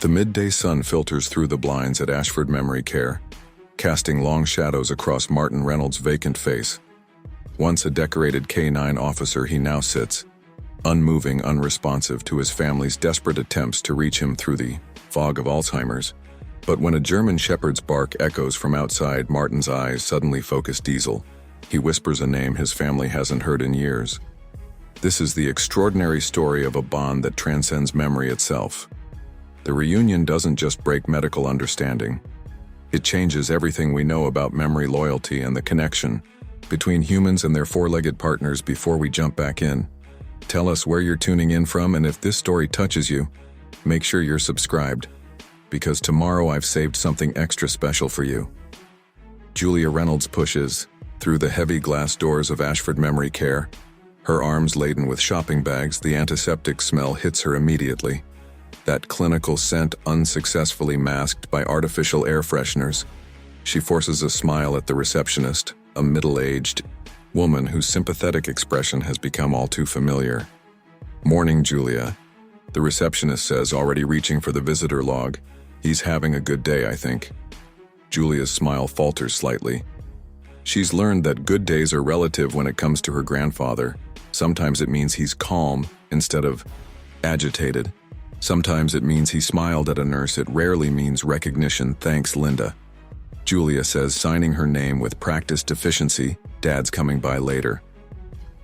The midday sun filters through the blinds at Ashford Memory Care, casting long shadows across Martin Reynolds' vacant face. Once a decorated K-9 officer, he now sits, unmoving, unresponsive to his family's desperate attempts to reach him through the fog of Alzheimer's. But when a German shepherd's bark echoes from outside, Martin's eyes suddenly focus. Diesel. He whispers a name his family hasn't heard in years. This is the extraordinary story of a bond that transcends memory itself. The reunion doesn't just break medical understanding. It changes everything we know about memory, loyalty, and the connection between humans and their four-legged partners. Before we jump back in, tell us where you're tuning in from, and if this story touches you, make sure you're subscribed, because tomorrow I've saved something extra special for you. Julia Reynolds pushes through the heavy glass doors of Ashford Memory Care, her arms laden with shopping bags. The antiseptic smell hits her immediately. That clinical scent unsuccessfully masked by artificial air fresheners. She forces a smile at the receptionist, a middle-aged woman whose sympathetic expression has become all too familiar. "Morning, Julia," the receptionist says, already reaching for the visitor log. "He's having a good day, I think." Julia's smile falters slightly. She's learned that good days are relative when it comes to her grandfather. Sometimes it means he's calm instead of agitated. Sometimes it means he smiled at a nurse. It rarely means recognition. "Thanks, Linda," Julia says, signing her name with practiced efficiency. "Dad's coming by later."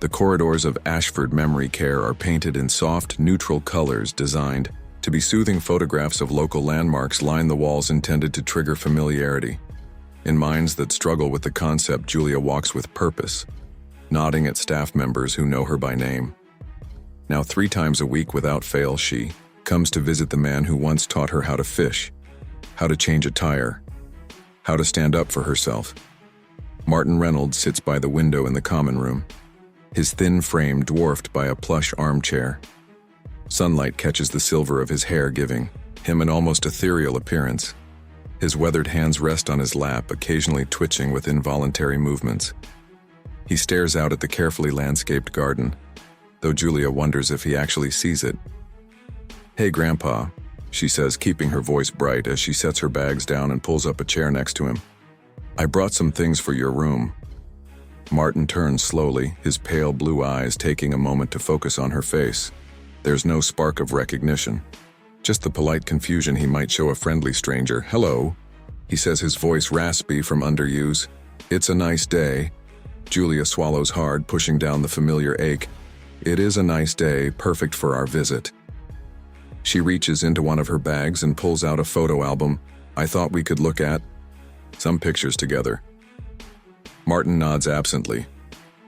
The corridors of Ashford Memory Care are painted in soft, neutral colors designed to be soothing. Photographs of local landmarks line the walls, intended to trigger familiarity. In minds that struggle with the concept, Julia walks with purpose, nodding at staff members who know her by name. Now 3 times a week without fail, she comes to visit the man who once taught her how to fish, how to change a tire, how to stand up for herself. Martin Reynolds sits by the window in the common room, his thin frame dwarfed by a plush armchair. Sunlight catches the silver of his hair, giving him an almost ethereal appearance. His weathered hands rest on his lap, occasionally twitching with involuntary movements. He stares out at the carefully landscaped garden, though Julia wonders if he actually sees it. "Hey, Grandpa," she says, keeping her voice bright as she sets her bags down and pulls up a chair next to him. "I brought some things for your room." Martin turns slowly, his pale blue eyes taking a moment to focus on her face. There's no spark of recognition, just the polite confusion he might show a friendly stranger. "Hello," he says, his voice raspy from underuse. "It's a nice day." Julia swallows hard, pushing down the familiar ache. "It is a nice day, perfect for our visit." She reaches into one of her bags and pulls out a photo album. "I thought we could look at some pictures together." Martin nods absently,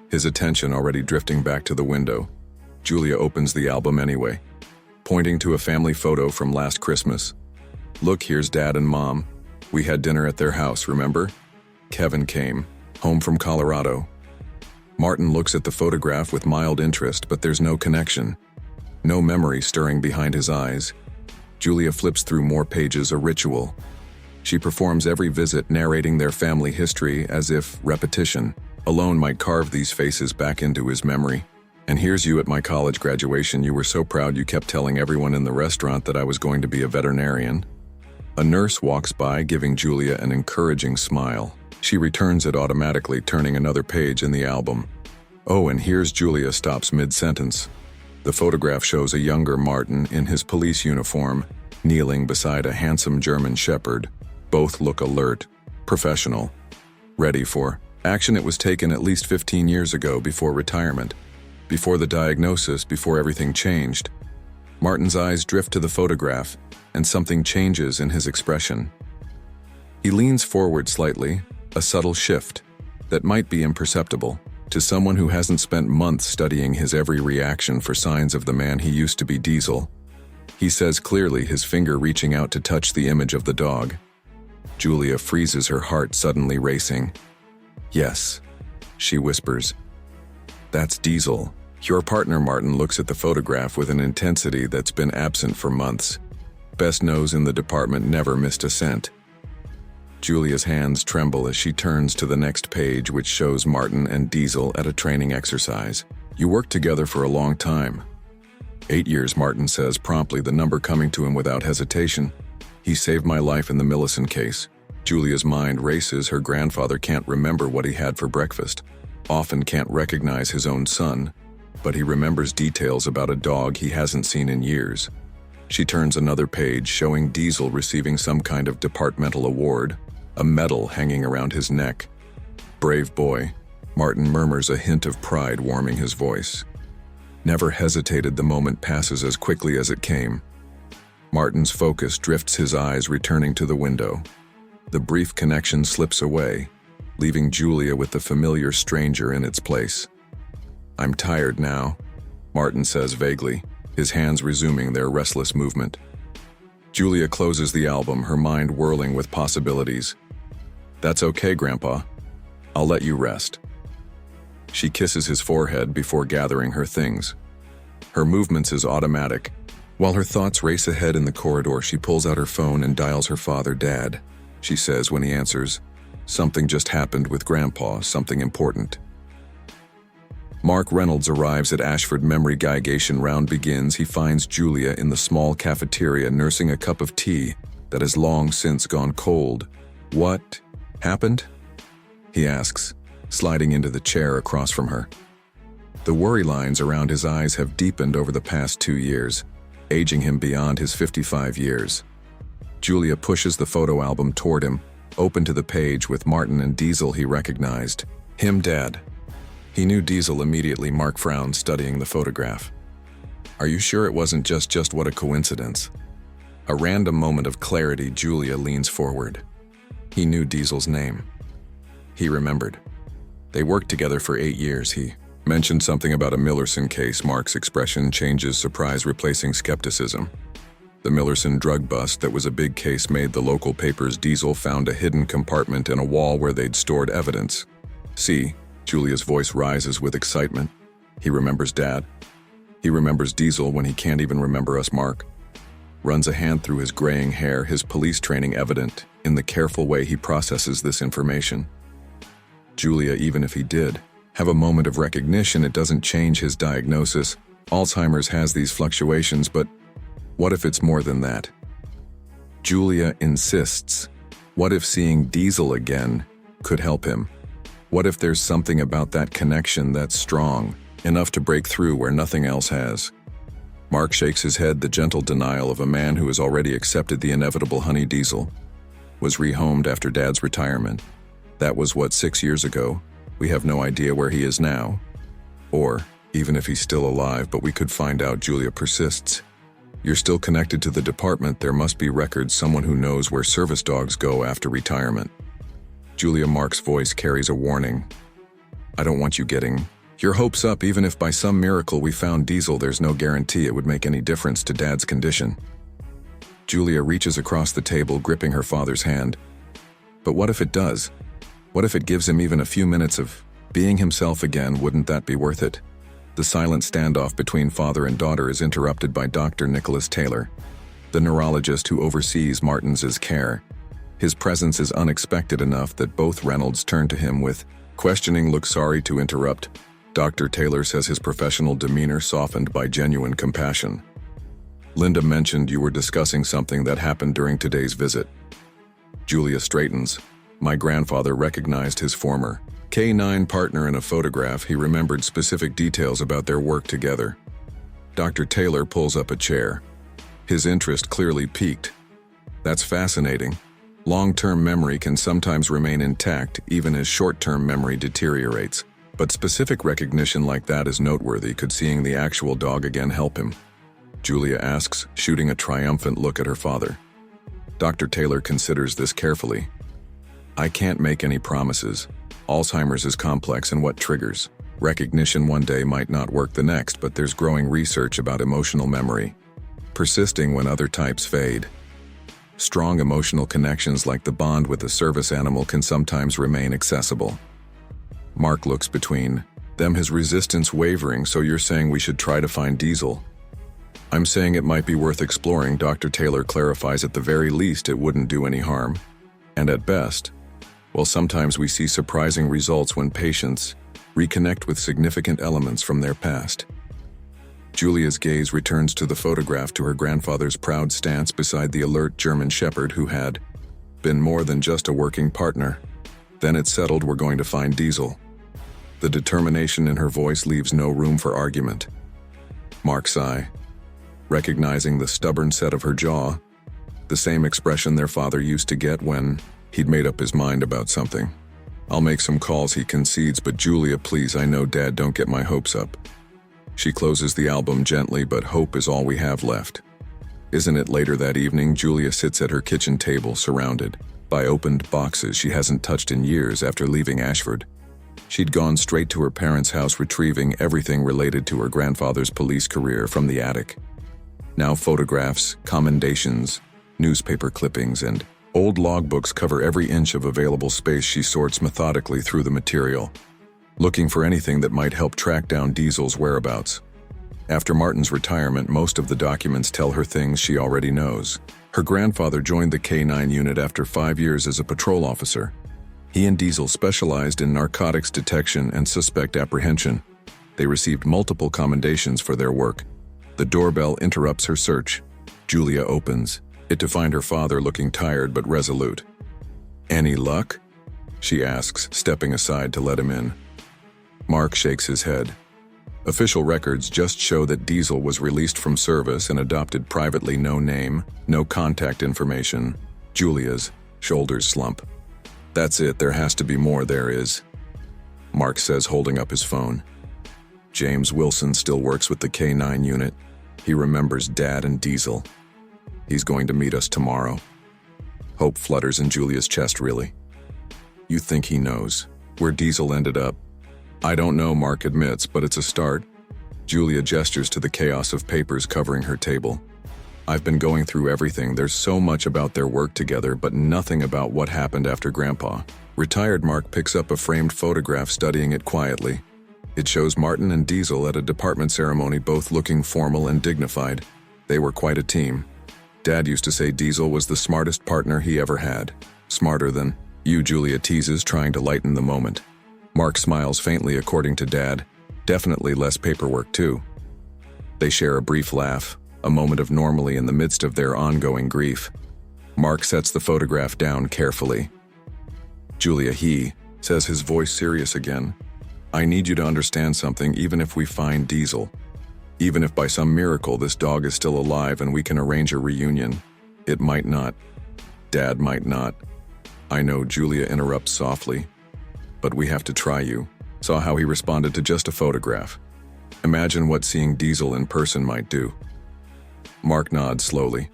his attention already drifting back to the window. Julia opens the album anyway, pointing to a family photo from last Christmas. "Look, here's Dad and Mom. We had dinner at their house, remember? Kevin came home from Colorado." Martin looks at the photograph with mild interest, but there's no connection, no memory stirring behind his eyes. Julia flips through more pages, a ritual. She performs every visit, narrating their family history as if repetition alone might carve these faces back into his memory. "And here's you at my college graduation. You were so proud you kept telling everyone in the restaurant that I was going to be a veterinarian." A nurse walks by, giving Julia an encouraging smile. She returns it automatically, turning another page in the album. "Oh, and here's..." Julia stops mid-sentence. The photograph shows a younger Martin in his police uniform, kneeling beside a handsome German shepherd. Both look alert, professional, ready for action. It was taken at least 15 years ago, before retirement, before the diagnosis, before everything changed. Martin's eyes drift to the photograph, and something changes in his expression. He leans forward slightly, a subtle shift that might be imperceptible to someone who hasn't spent months studying his every reaction for signs of the man he used to be. "Diesel," he says clearly, his finger reaching out to touch the image of the dog. Julia freezes, her heart suddenly racing. "Yes," she whispers. "That's Diesel, your partner." Martin looks at the photograph with an intensity that's been absent for months. Best nose in the department, never missed a scent. Julia's hands tremble as she turns to the next page, which shows Martin and Diesel at a training exercise. "You worked together for a long time." 8 years, Martin says promptly, the number coming to him without hesitation. He saved my life in the Millicent case. Julia's mind races. Her grandfather can't remember what he had for breakfast, often can't recognize his own son, but he remembers details about a dog he hasn't seen in years. She turns another page, showing Diesel receiving some kind of departmental award, a medal hanging around his neck. Brave boy, Martin murmurs, a hint of pride warming his voice. Never hesitated. The moment passes as quickly as it came. Martin's focus drifts, his eyes returning to the window. The brief connection slips away, leaving Julia with the familiar stranger in its place. I'm tired now, Martin says vaguely, his hands resuming their restless movement. Julia closes the album, her mind whirling with possibilities. That's okay, Grandpa. I'll let you rest. She kisses his forehead before gathering her things. Her movements is automatic. While her thoughts race ahead in the corridor, she pulls out her phone and dials her father. Dad, she says when he answers. Something just happened with Grandpa, something important. Mark Reynolds arrives at Ashford Memory. Gigation round begins. He finds Julia in the small cafeteria nursing a cup of tea that has long since gone cold. What happened? He asks, sliding into the chair across from her. The worry lines around his eyes have deepened over the past 2 years, aging him beyond his 55 years. Julia pushes the photo album toward him, open to the page with Martin and Diesel he recognized. Him, Dad. He knew Diesel immediately. Mark frowned, studying the photograph. Are you sure it wasn't just what a coincidence? A random moment of clarity. Julia leans forward. He knew Diesel's name. He remembered. They worked together for 8 years. He mentioned something about a Millerson case. Mark's expression changes, surprise replacing skepticism. The Millerson drug bust that was a big case made the local papers. Diesel found a hidden compartment in a wall where they'd stored evidence. See, Julia's voice rises with excitement. He remembers Dad. He remembers Diesel when he can't even remember us. Mark runs a hand through his graying hair, his police training evident in the careful way he processes this information. Julia, even if he did have a moment of recognition, it doesn't change his diagnosis. Alzheimer's has these fluctuations, but what if it's more than that? Julia insists. What if seeing Diesel again could help him? What if there's something about that connection that's strong enough to break through where nothing else has? Mark shakes his head, the gentle denial of a man who has already accepted the inevitable. Honey, Diesel was rehomed after Dad's retirement. That was, 6 years ago? We have no idea where he is now. Or, even if he's still alive, but we could find out. Julia persists. You're still connected to the department. There must be records, someone who knows where service dogs go after retirement. Julia, Mark's voice carries a warning. I don't want you getting your hopes up. Even if by some miracle we found Diesel, there's no guarantee it would make any difference to Dad's condition. Julia reaches across the table, gripping her father's hand. But what if it does? What if it gives him even a few minutes of being himself again? Wouldn't that be worth it? The silent standoff between father and daughter is interrupted by Dr. Nicholas Taylor, the neurologist who oversees Martin's care. His presence is unexpected enough that both Reynolds turn to him with questioning look. Sorry to interrupt, Dr. Taylor says, his professional demeanor softened by genuine compassion. Linda mentioned you were discussing something that happened during today's visit. Julia straightens. My grandfather recognized his former K9 partner in a photograph. He remembered specific details about their work together. Dr. Taylor pulls up a chair. His interest clearly piqued. That's fascinating. Long-term memory can sometimes remain intact even as short-term memory deteriorates. But specific recognition like that is noteworthy. Could seeing the actual dog again help him? Julia asks, shooting a triumphant look at her father. Dr. Taylor considers this carefully. I can't make any promises. Alzheimer's is complex, and what triggers recognition one day might not work the next, but there's growing research about emotional memory persisting when other types fade. Strong emotional connections like the bond with a service animal can sometimes remain accessible. Mark looks between them, his resistance wavering. So you're saying we should try to find Diesel? I'm saying it might be worth exploring. Dr. Taylor clarifies. At the very least, it wouldn't do any harm. And at best, well, sometimes we see surprising results when patients reconnect with significant elements from their past. Julia's gaze returns to the photograph, to her grandfather's proud stance beside the alert German shepherd who had been more than just a working partner. Then it's settled, we're going to find Diesel. The determination in her voice leaves no room for argument. Mark's eye, recognizing the stubborn set of her jaw, the same expression their father used to get when he'd made up his mind about something. I'll make some calls, he concedes, but Julia, please, I know Dad, don't get my hopes up. She closes the album gently, but hope is all we have left. Isn't it? Later that evening, Julia sits at her kitchen table surrounded by opened boxes she hasn't touched in years after leaving Ashford. She'd gone straight to her parents' house, retrieving everything related to her grandfather's police career from the attic. Now photographs, commendations, newspaper clippings, and old logbooks cover every inch of available space. She sorts methodically through the material, looking for anything that might help track down Diesel's whereabouts. After Martin's retirement, most of the documents tell her things she already knows. Her grandfather joined the K9 unit after 5 years as a patrol officer. He and Diesel specialized in narcotics detection and suspect apprehension. They received multiple commendations for their work. The doorbell interrupts her search. Julia opens it to find her father looking tired but resolute. "Any luck?" she asks, stepping aside to let him in. Mark shakes his head. Official records just show that Diesel was released from service and adopted privately. No name, no contact information. Julia's shoulders slump. "That's it, there has to be more." "There is," Mark says, holding up his phone. "James Wilson still works with the K9 unit. He remembers Dad and Diesel. He's going to meet us tomorrow." Hope flutters in Julia's chest. "Really? You think he knows where Diesel ended up?" "I don't know," Mark admits, "but it's a start." Julia gestures to the chaos of papers covering her table. "I've been going through everything. There's so much about their work together, but nothing about what happened after Grandpa retired." Mark picks up a framed photograph, studying it quietly. It shows Martin and Diesel at a department ceremony, both looking formal and dignified. They were quite a team. Dad used to say Diesel was the smartest partner he ever had. "Smarter than you," Julia teases, trying to lighten the moment. Mark smiles faintly. "According to Dad, definitely less paperwork too." They share a brief laugh, a moment of normalcy in the midst of their ongoing grief. Mark sets the photograph down carefully. "Julia," he says, his voice serious again, "I need you to understand something. Even if we find Diesel, even if by some miracle this dog is still alive and we can arrange a reunion, it might not. Dad might not." "I know," Julia interrupts softly, "but we have to try." You saw how he responded to just a photograph. Imagine what seeing Diesel in person might do. Mark nods slowly.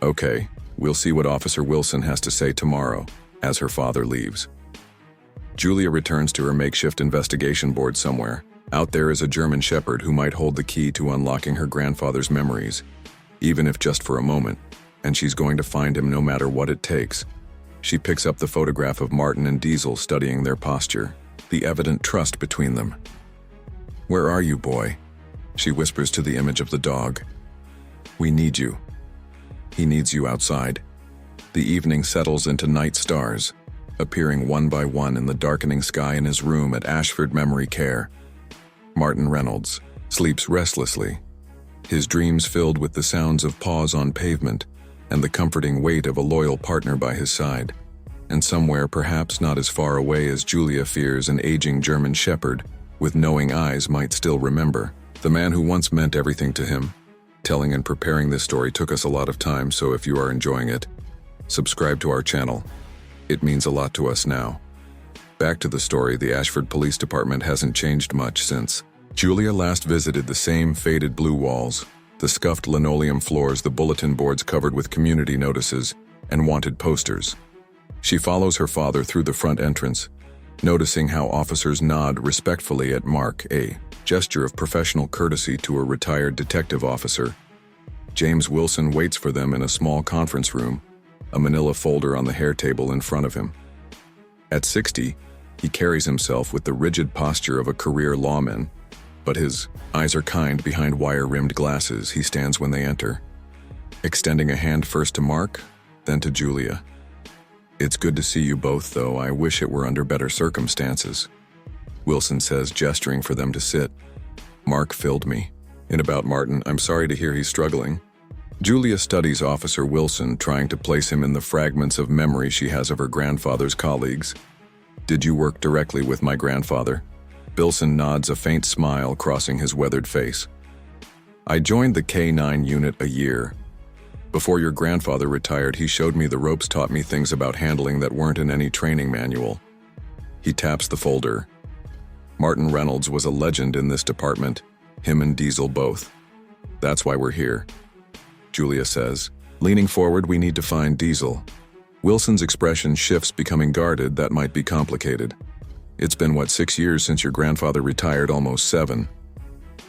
"Okay, we'll see what Officer Wilson has to say tomorrow," as her father leaves. Julia returns to her makeshift investigation board somewhere. Out there is a German shepherd who might hold the key to unlocking her grandfather's memories, even if just for a moment, and she's going to find him no matter what it takes. She picks up the photograph of Martin and Diesel, studying their posture, the evident trust between them. "Where are you, boy?" she whispers to the image of the dog. "We need you." He needs you outside. The evening settles into night stars, appearing one by one in the darkening sky in his room at Ashford Memory Care. Martin Reynolds sleeps restlessly, his dreams filled with the sounds of paws on pavement and the comforting weight of a loyal partner by his side. And somewhere, perhaps not as far away as Julia fears, an aging German shepherd with knowing eyes might still remember the man who once meant everything to him. Telling and preparing this story took us a lot of time, so if you are enjoying it, subscribe to our channel. It means a lot to us now. Back to the story. The Ashford Police Department hasn't changed much since Julia last visited. The same faded blue walls, the scuffed linoleum floors, the bulletin boards covered with community notices and wanted posters. She follows her father through the front entrance, noticing how officers nod respectfully at Mark, a gesture of professional courtesy to a retired detective officer. James Wilson waits for them in a small conference room, a manila folder on the hair table in front of him. At 60, he carries himself with the rigid posture of a career lawman, but his eyes are kind behind wire-rimmed glasses. He stands when they enter, extending a hand first to Mark, then to Julia. "It's good to see you both, though I wish it were under better circumstances," Wilson says, gesturing for them to sit. "Mark filled me In about Martin, I'm sorry to hear he's struggling. Julia studies Officer Wilson, trying to place him in the fragments of memory she has of her grandfather's colleagues. Did you work directly with my grandfather? Bilson nods, a faint smile crossing his weathered face. I joined the K9 unit a year. Before your grandfather retired, he showed me the ropes, taught me things about handling that weren't in any training manual. He taps the folder. Martin Reynolds was a legend in this department, him and Diesel both. That's why we're here. Julia says, leaning forward, we need to find Diesel. Wilson's expression shifts, becoming guarded. That might be complicated. It's been, 6 years since your grandfather retired, almost 7.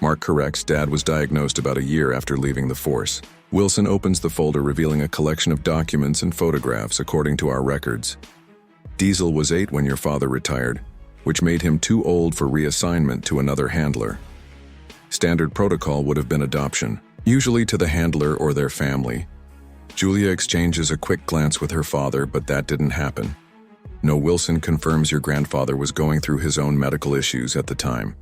Mark corrects, Dad was diagnosed about a year after leaving the force. Wilson opens the folder, revealing a collection of documents and photographs according to our records. Diesel was 8 when your father retired, which made him too old for reassignment to another handler. Standard protocol would have been adoption, usually to the handler or their family. Julia exchanges a quick glance with her father, but that didn't happen. No, Wilson confirms your grandfather was going through his own medical issues at the time.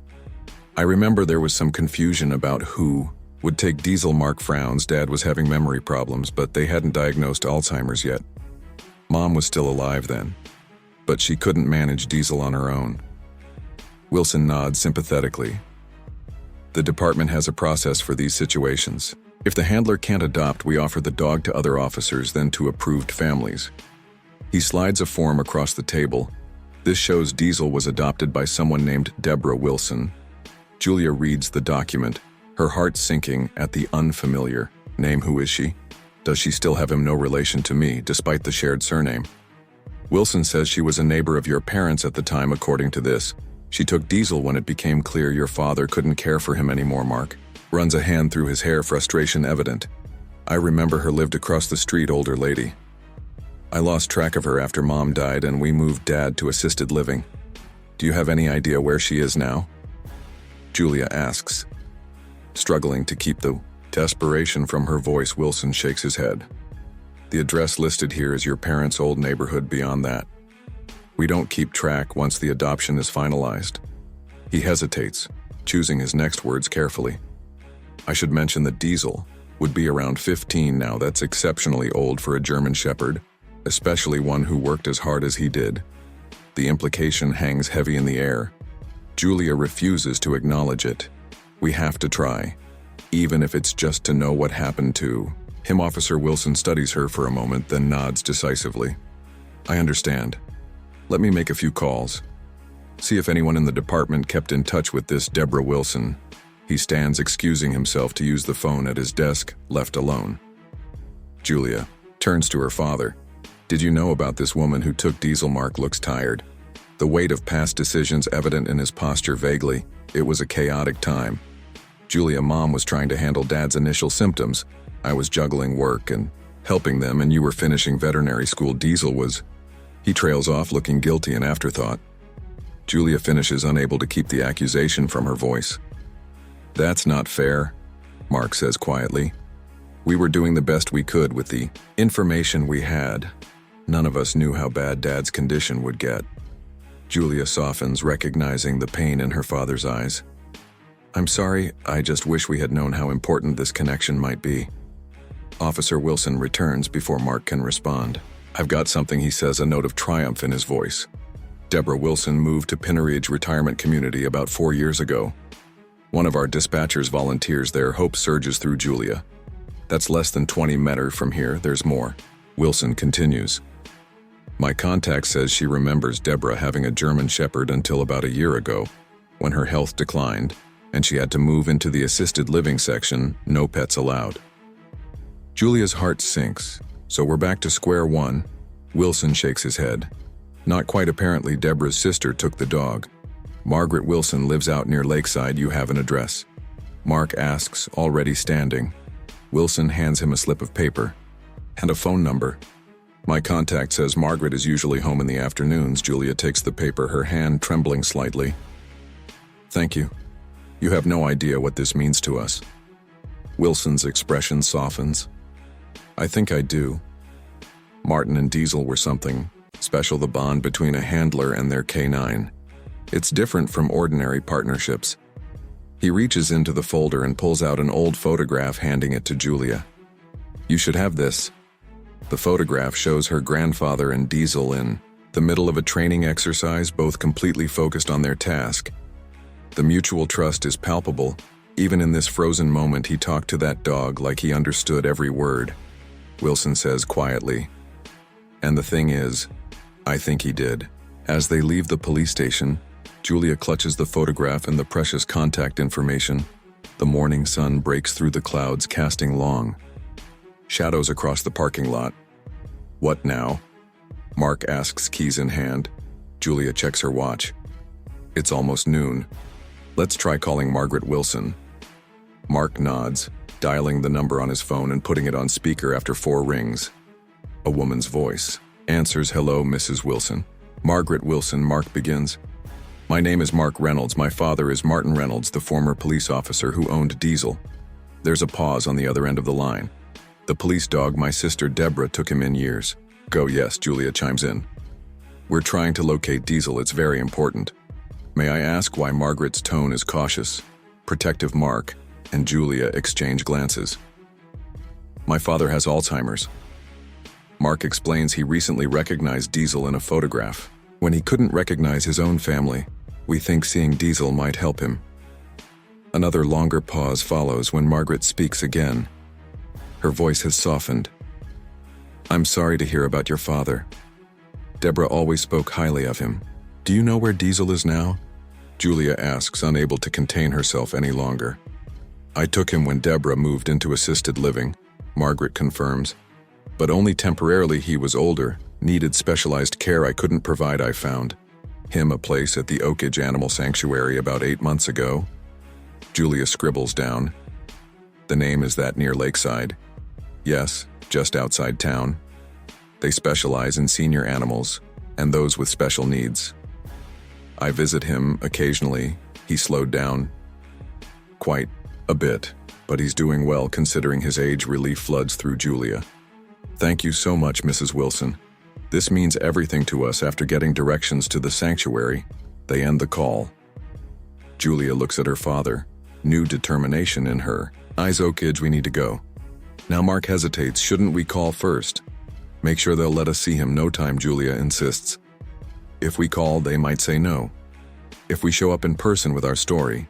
I remember there was some confusion about who would take Diesel. Mark frowns. Dad was having memory problems, but they hadn't diagnosed Alzheimer's yet. Mom was still alive then, but she couldn't manage Diesel on her own. Wilson nods sympathetically. The department has a process for these situations. If the handler can't adopt, we offer the dog to other officers, then to approved families. He slides a form across the table. This shows Diesel was adopted by someone named Deborah Wilson. Julia reads the document, her heart sinking at the unfamiliar name. Who is she? Does she still have him? No relation to me, despite the shared surname. Wilson says she was a neighbor of your parents at the time. According to this, she took Diesel when it became clear your father couldn't care for him anymore. Mark runs a hand through his hair, frustration evident. I remember her, lived across the street, older lady. I lost track of her after Mom died and we moved Dad to assisted living. Do you have any idea where she is now? Julia asks, struggling to keep the desperation from her voice. Wilson shakes his head. The address listed here is your parents' old neighborhood. Beyond that, we don't keep track once the adoption is finalized. He hesitates, choosing his next words carefully. I should mention that Diesel would be around 15 now. That's exceptionally old for a German Shepherd, especially one who worked as hard as he did. The implication hangs heavy in the air. Julia refuses to acknowledge it. We have to try, even if it's just to know what happened to him. Officer Wilson studies her for a moment, then nods decisively. I understand. Let me make a few calls. See if anyone in the department kept in touch with this Deborah Wilson. He stands, excusing himself to use the phone at his desk, left alone. Julia turns to her father. Did you know about this woman who took Diesel? Mark looks tired, the weight of past decisions evident in his posture. Vaguely, it was a chaotic time. Julia, Mom was trying to handle Dad's initial symptoms. I was juggling work and helping them, and you were finishing veterinary school. Diesel was... He trails off, looking guilty, an afterthought. Julia finishes, unable to keep the accusation from her voice. That's not fair, Mark says quietly. We were doing the best we could with the information we had. None of us knew how bad Dad's condition would get. Julia softens, recognizing the pain in her father's eyes. I'm sorry, I just wish we had known how important this connection might be. Officer Wilson returns before Mark can respond. I've got something, he says, a note of triumph in his voice. Deborah Wilson moved to Pinneridge Retirement Community about 4 years ago. One of our dispatchers volunteers there. Hope surges through Julia. That's less than 20 meters from here. There's more. Wilson continues. My contact says she remembers Deborah having a German Shepherd until about a year ago, when her health declined, and she had to move into the assisted living section, no pets allowed. Julia's heart sinks. So we're back to square one. Wilson shakes his head. Not quite. Apparently, Deborah's sister took the dog. Margaret Wilson lives out near Lakeside. You have an address? Mark asks, already standing. Wilson hands him a slip of paper and a phone number. My contact says Margaret is usually home in the afternoons. Julia takes the paper, her hand trembling slightly. Thank you. You have no idea what this means to us. Wilson's expression softens. I think I do. Martin and Diesel were something special, the bond between a handler and their K9. It's different from ordinary partnerships. He reaches into the folder and pulls out an old photograph, handing it to Julia. "You should have this." The photograph shows her grandfather and Diesel in the middle of a training exercise, both completely focused on their task. The mutual trust is palpable. Even in this frozen moment, he talked to that dog like he understood every word. Wilson says quietly, "And the thing is, I think he did." As they leave the police station, Julia clutches the photograph and the precious contact information. The morning sun breaks through the clouds, casting long shadows across the parking lot. "What now?" Mark asks, keys in hand. Julia checks her watch. "It's almost noon. Let's try calling Margaret Wilson." Mark nods, dialing the number on his phone and putting it on speaker. After 4 rings, a woman's voice answers. "Hello, Mrs. Wilson." "Margaret Wilson," Mark begins. "My name is Mark Reynolds. My father is Martin Reynolds, the former police officer who owned Diesel." There's a pause on the other end of the line. "The police dog, my sister Deborah took him in years ago." "Yes," Julia chimes in. "We're trying to locate Diesel. It's very important." "May I ask why?" Margaret's tone is cautious. Protective. Mark and Julia exchange glances. "My father has Alzheimer's." Mark explains he recently recognized Diesel in a photograph. When he couldn't recognize his own family, we think seeing Diesel might help him. Another longer pause follows when Margaret speaks again. Her voice has softened. "I'm sorry to hear about your father. Deborah always spoke highly of him. Do you know where Diesel is now?" Julia asks, unable to contain herself any longer. "I took him when Deborah moved into assisted living," Margaret confirms. "But only temporarily. He was older, needed specialized care I couldn't provide. I found him a place at the Oakage Animal Sanctuary about 8 months ago." Julia scribbles down. "The name is that near Lakeside?" "Yes, just outside town. They specialize in senior animals and those with special needs. I visit him occasionally." He slowed down. "Quite a bit, but he's doing well considering his age." Relief floods through Julia. "Thank you so much, Mrs. Wilson. This means everything to us." After getting directions to the sanctuary, they end the call. Julia looks at her father, new determination in her eyes. "Oakage, we need to go." Now Mark hesitates. "Shouldn't we call first? Make sure they'll let us see him." "No time," Julia insists. "If we call, they might say no. If we show up in person with our story,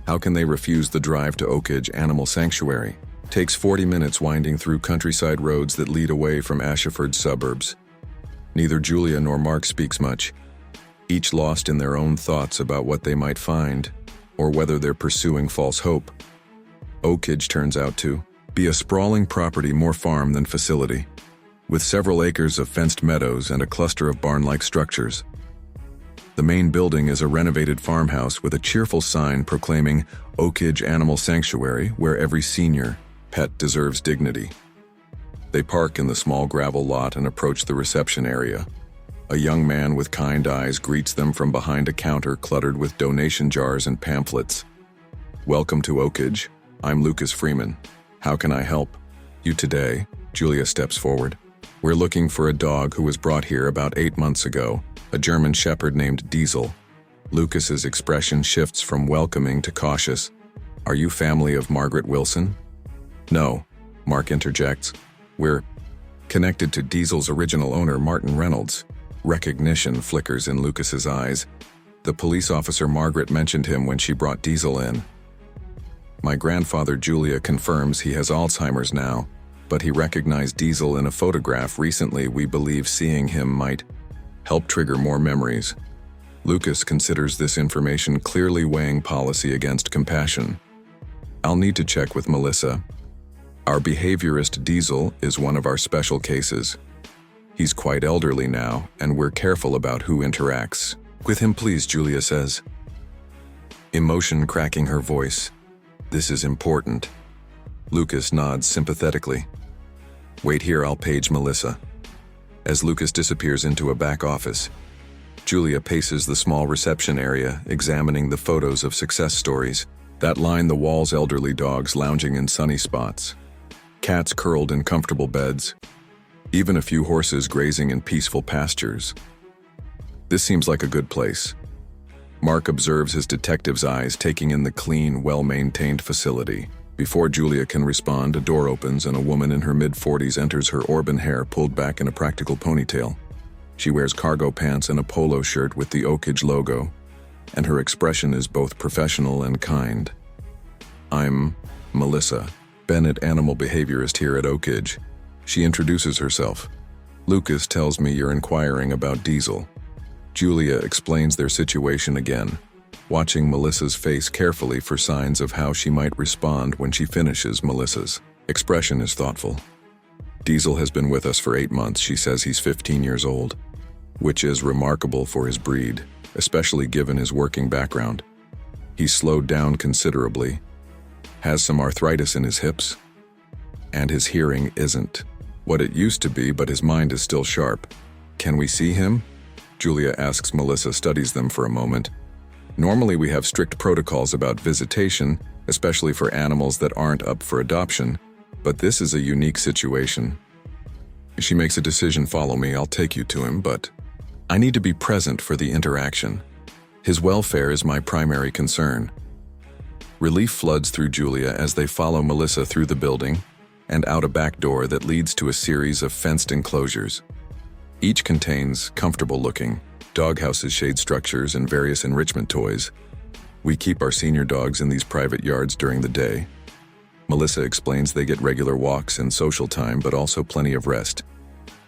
how can they refuse the drive to Oakage Animal Sanctuary?" Takes 40 minutes winding through countryside roads that lead away from Ashford's suburbs. Neither Julia nor Mark speaks much, each lost in their own thoughts about what they might find, or whether they're pursuing false hope. Oakage turns out to be a sprawling property, more farm than facility, with several acres of fenced meadows and a cluster of barn-like structures. The main building is a renovated farmhouse with a cheerful sign proclaiming Oakage Animal Sanctuary, where every senior pet deserves dignity. They park in the small gravel lot and approach the reception area. A young man with kind eyes greets them from behind a counter cluttered with donation jars and pamphlets. "Welcome to Oakage. I'm Lucas Freeman. How can I help you today?" Julia steps forward. "We're looking for a dog who was brought here about 8 months ago, a German shepherd named Diesel." Lucas's expression shifts from welcoming to cautious. "Are you family of Margaret Wilson?" "No," Mark interjects. "We're connected to Diesel's original owner, Martin Reynolds." Recognition flickers in Lucas's eyes. "The police officer Margaret mentioned him when she brought Diesel in." "My grandfather," Julia confirms, "he has Alzheimer's now, but he recognized Diesel in a photograph recently. We believe seeing him might help trigger more memories." Lucas considers this information, clearly weighing policy against compassion. "I'll need to check with Melissa. Our behaviorist Diesel is one of our special cases. He's quite elderly now, and we're careful about who interacts with him." "Please," Julia says, emotion cracking her voice. "This is important." Lucas nods sympathetically. "Wait here, I'll page Melissa." As Lucas disappears into a back office, Julia paces the small reception area, examining the photos of success stories that line the walls. Elderly dogs lounging in sunny spots, cats curled in comfortable beds, even a few horses grazing in peaceful pastures. This seems like a good place. Mark observes his detective's eyes taking in the clean, well-maintained facility. Before Julia can respond, a door opens and a woman in her mid-40s enters, her auburn hair pulled back in a practical ponytail. She wears cargo pants and a polo shirt with the Oak Ridge logo, and her expression is both professional and kind. "I'm Melissa Bennett, animal behaviorist here at Oak Ridge." She introduces herself. "Lucas tells me you're inquiring about Diesel." Julia explains their situation again, watching Melissa's face carefully for signs of how she might respond when she finishes. Melissa's expression is thoughtful. "Diesel has been with us for 8 months. She says he's 15 years old, which is remarkable for his breed, especially given his working background. He's slowed down considerably, has some arthritis in his hips, and his hearing isn't what it used to be, but his mind is still sharp. Can we see him?" Julia asks. Melissa studies them for a moment. "Normally we have strict protocols about visitation, especially for animals that aren't up for adoption, but this is a unique situation." She makes a decision. "Follow me, I'll take you to him, but I need to be present for the interaction. His welfare is my primary concern." Relief floods through Julia as they follow Melissa through the building and out a back door that leads to a series of fenced enclosures. Each contains comfortable-looking doghouses, shade structures, and various enrichment toys. "We keep our senior dogs in these private yards during the day." Melissa explains they get regular walks and social time, but also plenty of rest.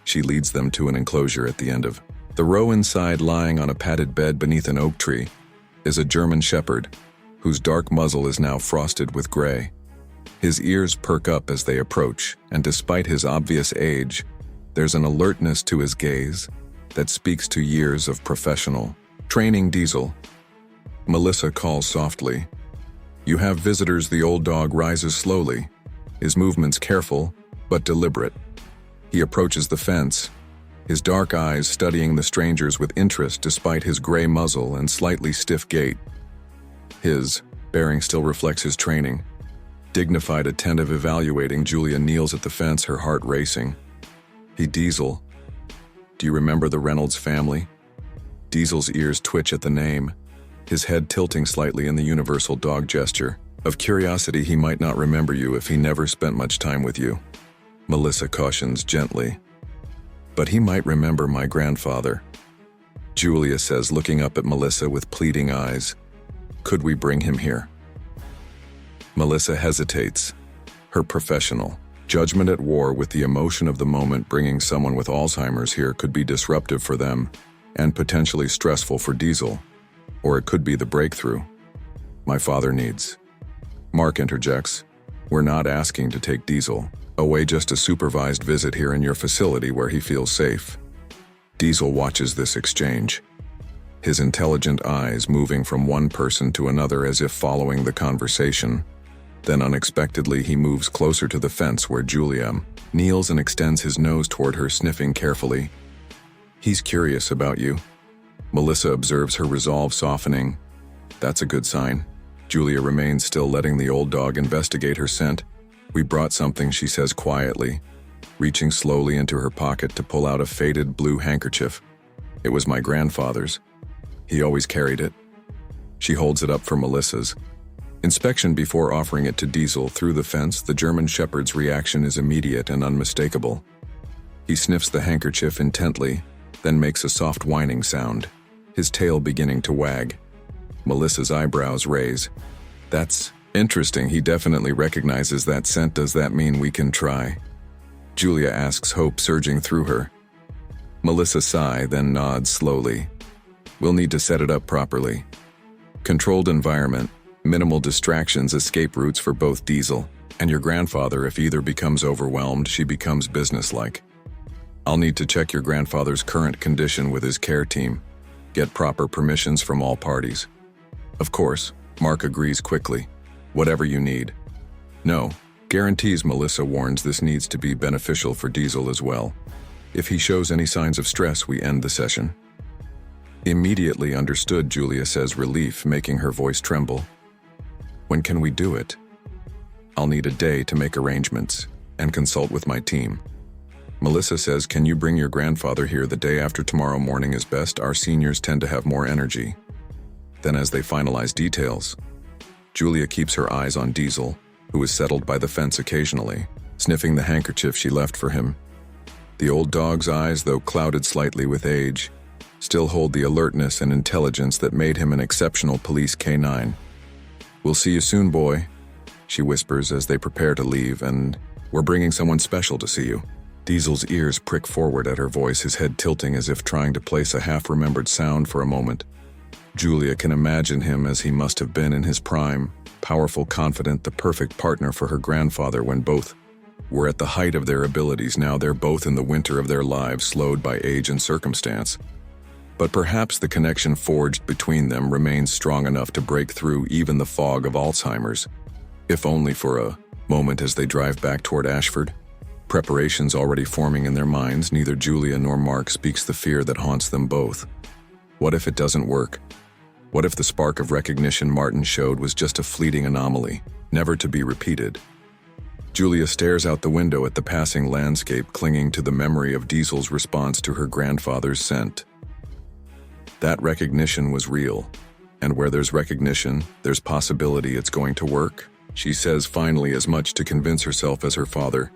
She leads them to an enclosure at the end of the row. Inside, lying on a padded bed beneath an oak tree, is a German Shepherd, whose dark muzzle is now frosted with gray. His ears perk up as they approach, and despite his obvious age, there's an alertness to his gaze that speaks to years of professional training. "Diesel," Melissa calls softly. "You have visitors." The old dog rises slowly, his movements careful but deliberate. He approaches the fence, his dark eyes studying the strangers with interest despite his gray muzzle and slightly stiff gait. His bearing still reflects his training. Dignified, attentive, evaluating. Julia kneels at the fence, her heart racing. "Diesel, do you remember the Reynolds family?" Diesel's ears twitch at the name, his head tilting slightly in the universal dog gesture of curiosity. "He might not remember you if he never spent much time with you," Melissa cautions gently. "But he might remember my grandfather," Julia says, looking up at Melissa with pleading eyes. "Could we bring him here?" Melissa hesitates, her professional judgment at war with the emotion of the moment. Bringing someone with Alzheimer's here could be disruptive for them and potentially stressful for Diesel, or it could be the breakthrough my father needs. Mark interjects. "We're not asking to take Diesel away, just a supervised visit here in your facility where he feels safe." Diesel watches this exchange, his intelligent eyes moving from one person to another as if following the conversation. Then unexpectedly he moves closer to the fence where Julia kneels and extends his nose toward her, sniffing carefully. "He's curious about you." Melissa observes her resolve softening. "That's a good sign." Julia remains still, letting the old dog investigate her scent. "We brought something," she says quietly, reaching slowly into her pocket to pull out a faded blue handkerchief. "It was my grandfather's. He always carried it." She holds it up for Melissa's inspection before offering it to Diesel. Through the fence, the German Shepherd's reaction is immediate and unmistakable. He sniffs the handkerchief intently, then makes a soft whining sound, his tail beginning to wag. Melissa's eyebrows raise. "That's interesting. He definitely recognizes that scent. Does that mean we can try?" Julia asks, hope surging through her. Melissa sighs, then nods slowly. "We'll need to set it up properly. Controlled environment, minimal distractions, escape routes for both Diesel and your grandfather. If either becomes overwhelmed, she becomes businesslike. I'll need to check your grandfather's current condition with his care team. Get proper permissions from all parties." "Of course," Mark agrees quickly. "Whatever you need." "No, guarantees," Melissa warns. "This needs to be beneficial for Diesel as well. If he shows any signs of stress, we end the session." "Immediately understood," Julia says, relief making her voice tremble. "When can we do it?" "I'll need a day to make arrangements and consult with my team." Melissa says, "Can you bring your grandfather here the day after tomorrow morning is best? Our seniors tend to have more energy." Then as they finalize details, Julia keeps her eyes on Diesel, who is settled by the fence occasionally, sniffing the handkerchief she left for him. The old dog's eyes, though clouded slightly with age, still hold the alertness and intelligence that made him an exceptional police K9. "We'll see you soon, boy," she whispers as they prepare to leave, "and we're bringing someone special to see you." Diesel's ears prick forward at her voice, his head tilting as if trying to place a half-remembered sound for a moment. Julia can imagine him as he must have been in his prime, powerful, confident, the perfect partner for her grandfather when both were at the height of their abilities. Now they're both in the winter of their lives, slowed by age and circumstance. But perhaps the connection forged between them remains strong enough to break through even the fog of Alzheimer's, if only for a moment as they drive back toward Ashford. Preparations already forming in their minds, neither Julia nor Mark speaks the fear that haunts them both. What if it doesn't work? What if the spark of recognition Martin showed was just a fleeting anomaly, never to be repeated? Julia stares out the window at the passing landscape, clinging to the memory of Diesel's response to her grandfather's scent. That recognition was real, and where there's recognition, there's possibility it's going to work, she says finally, as much to convince herself as her father.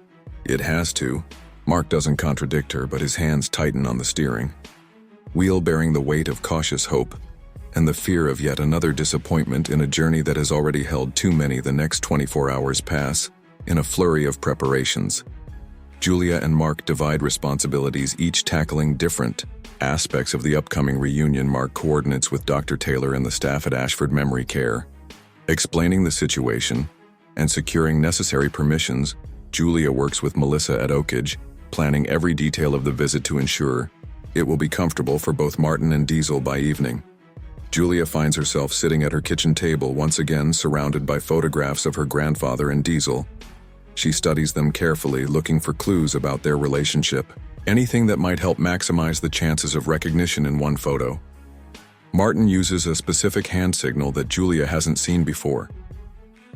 It has to. Mark doesn't contradict her, but his hands tighten on the steering wheel, bearing the weight of cautious hope and the fear of yet another disappointment in a journey that has already held too many. The next 24 hours pass in a flurry of preparations. Julia and Mark divide responsibilities, each tackling different aspects of the upcoming reunion. Mark coordinates with Dr. Taylor and the staff at Ashford Memory Care, explaining the situation and securing necessary permissions. Julia works with Melissa at Oakage, planning every detail of the visit to ensure it will be comfortable for both Martin and Diesel by evening. Julia finds herself sitting at her kitchen table, once again surrounded by photographs of her grandfather and Diesel. She studies them carefully, looking for clues about their relationship, anything that might help maximize the chances of recognition. In one photo, Martin uses a specific hand signal that Julia hasn't seen before.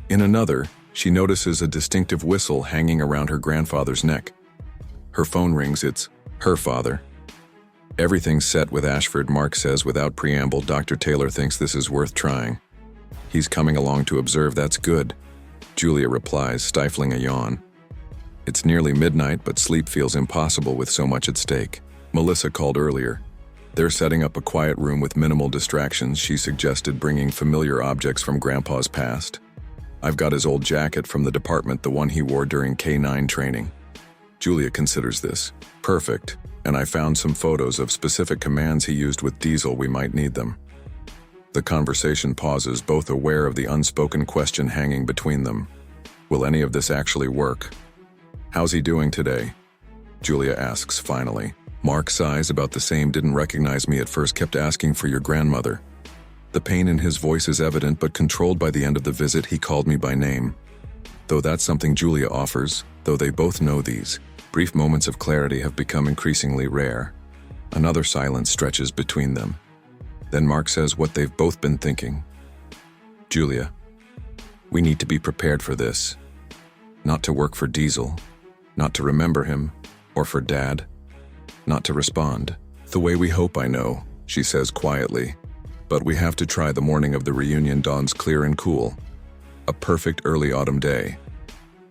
In another, she notices a distinctive whistle hanging around her grandfather's neck. Her phone rings. It's her father. "Everything's set with Ashford," Mark says without preamble. "Dr. Taylor thinks this is worth trying. He's coming along to observe." "That's good," Julia replies, stifling a yawn. It's nearly midnight, but sleep feels impossible with so much at stake. Melissa called earlier. They're setting up a quiet room with minimal distractions. She suggested bringing familiar objects from Grandpa's past. "I've got his old jacket from the department, the one he wore during K9 training." Julia considers this. "Perfect. And I found some photos of specific commands he used with Diesel. We might need them." The conversation pauses, both aware of the unspoken question hanging between them. Will any of this actually work? "How's he doing today?" Julia asks finally. Mark sighs. "About the same. Didn't recognize me at first, kept asking for your grandmother." The pain in his voice is evident but controlled. "By the end of the visit, he called me by name." Though that's something Julia offers, though they both know these brief moments of clarity have become increasingly rare. Another silence stretches between them. Then Mark says what they've both been thinking. "Julia, we need to be prepared for this. Not to work for Diesel, not to remember him, or for Dad, not to respond the way we hope. I know," she says quietly, "but we have to try." The morning of the reunion dawns clear and cool. A perfect early autumn day.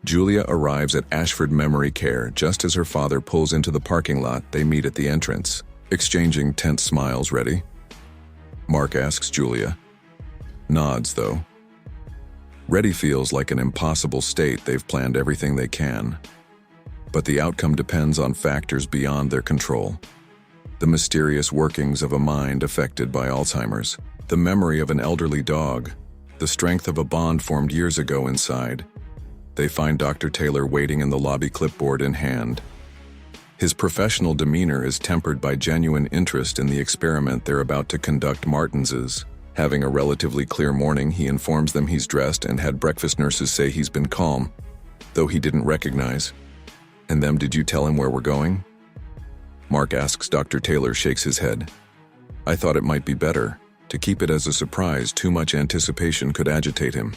Julia arrives at Ashford Memory Care just as her father pulls into the parking lot. They meet at the entrance, exchanging tense smiles. "Ready?" Mark asks Julia. Nods, though. Ready feels like an impossible state. They've planned everything they can, but the outcome depends on factors beyond their control. The mysterious workings of a mind affected by Alzheimer's, the memory of an elderly dog, the strength of a bond formed years ago inside. They find Dr. Taylor waiting in the lobby, clipboard in hand. His professional demeanor is tempered by genuine interest in the experiment they're about to conduct. Martin's is having a relatively clear morning. He informs them he's dressed and had breakfast. Nurses say he's been calm, though he didn't recognize. "And them, did you tell him where we're going?" Mark asks. Dr. Taylor shakes his head. "I thought it might be better to keep it as a surprise. Too much anticipation could agitate him."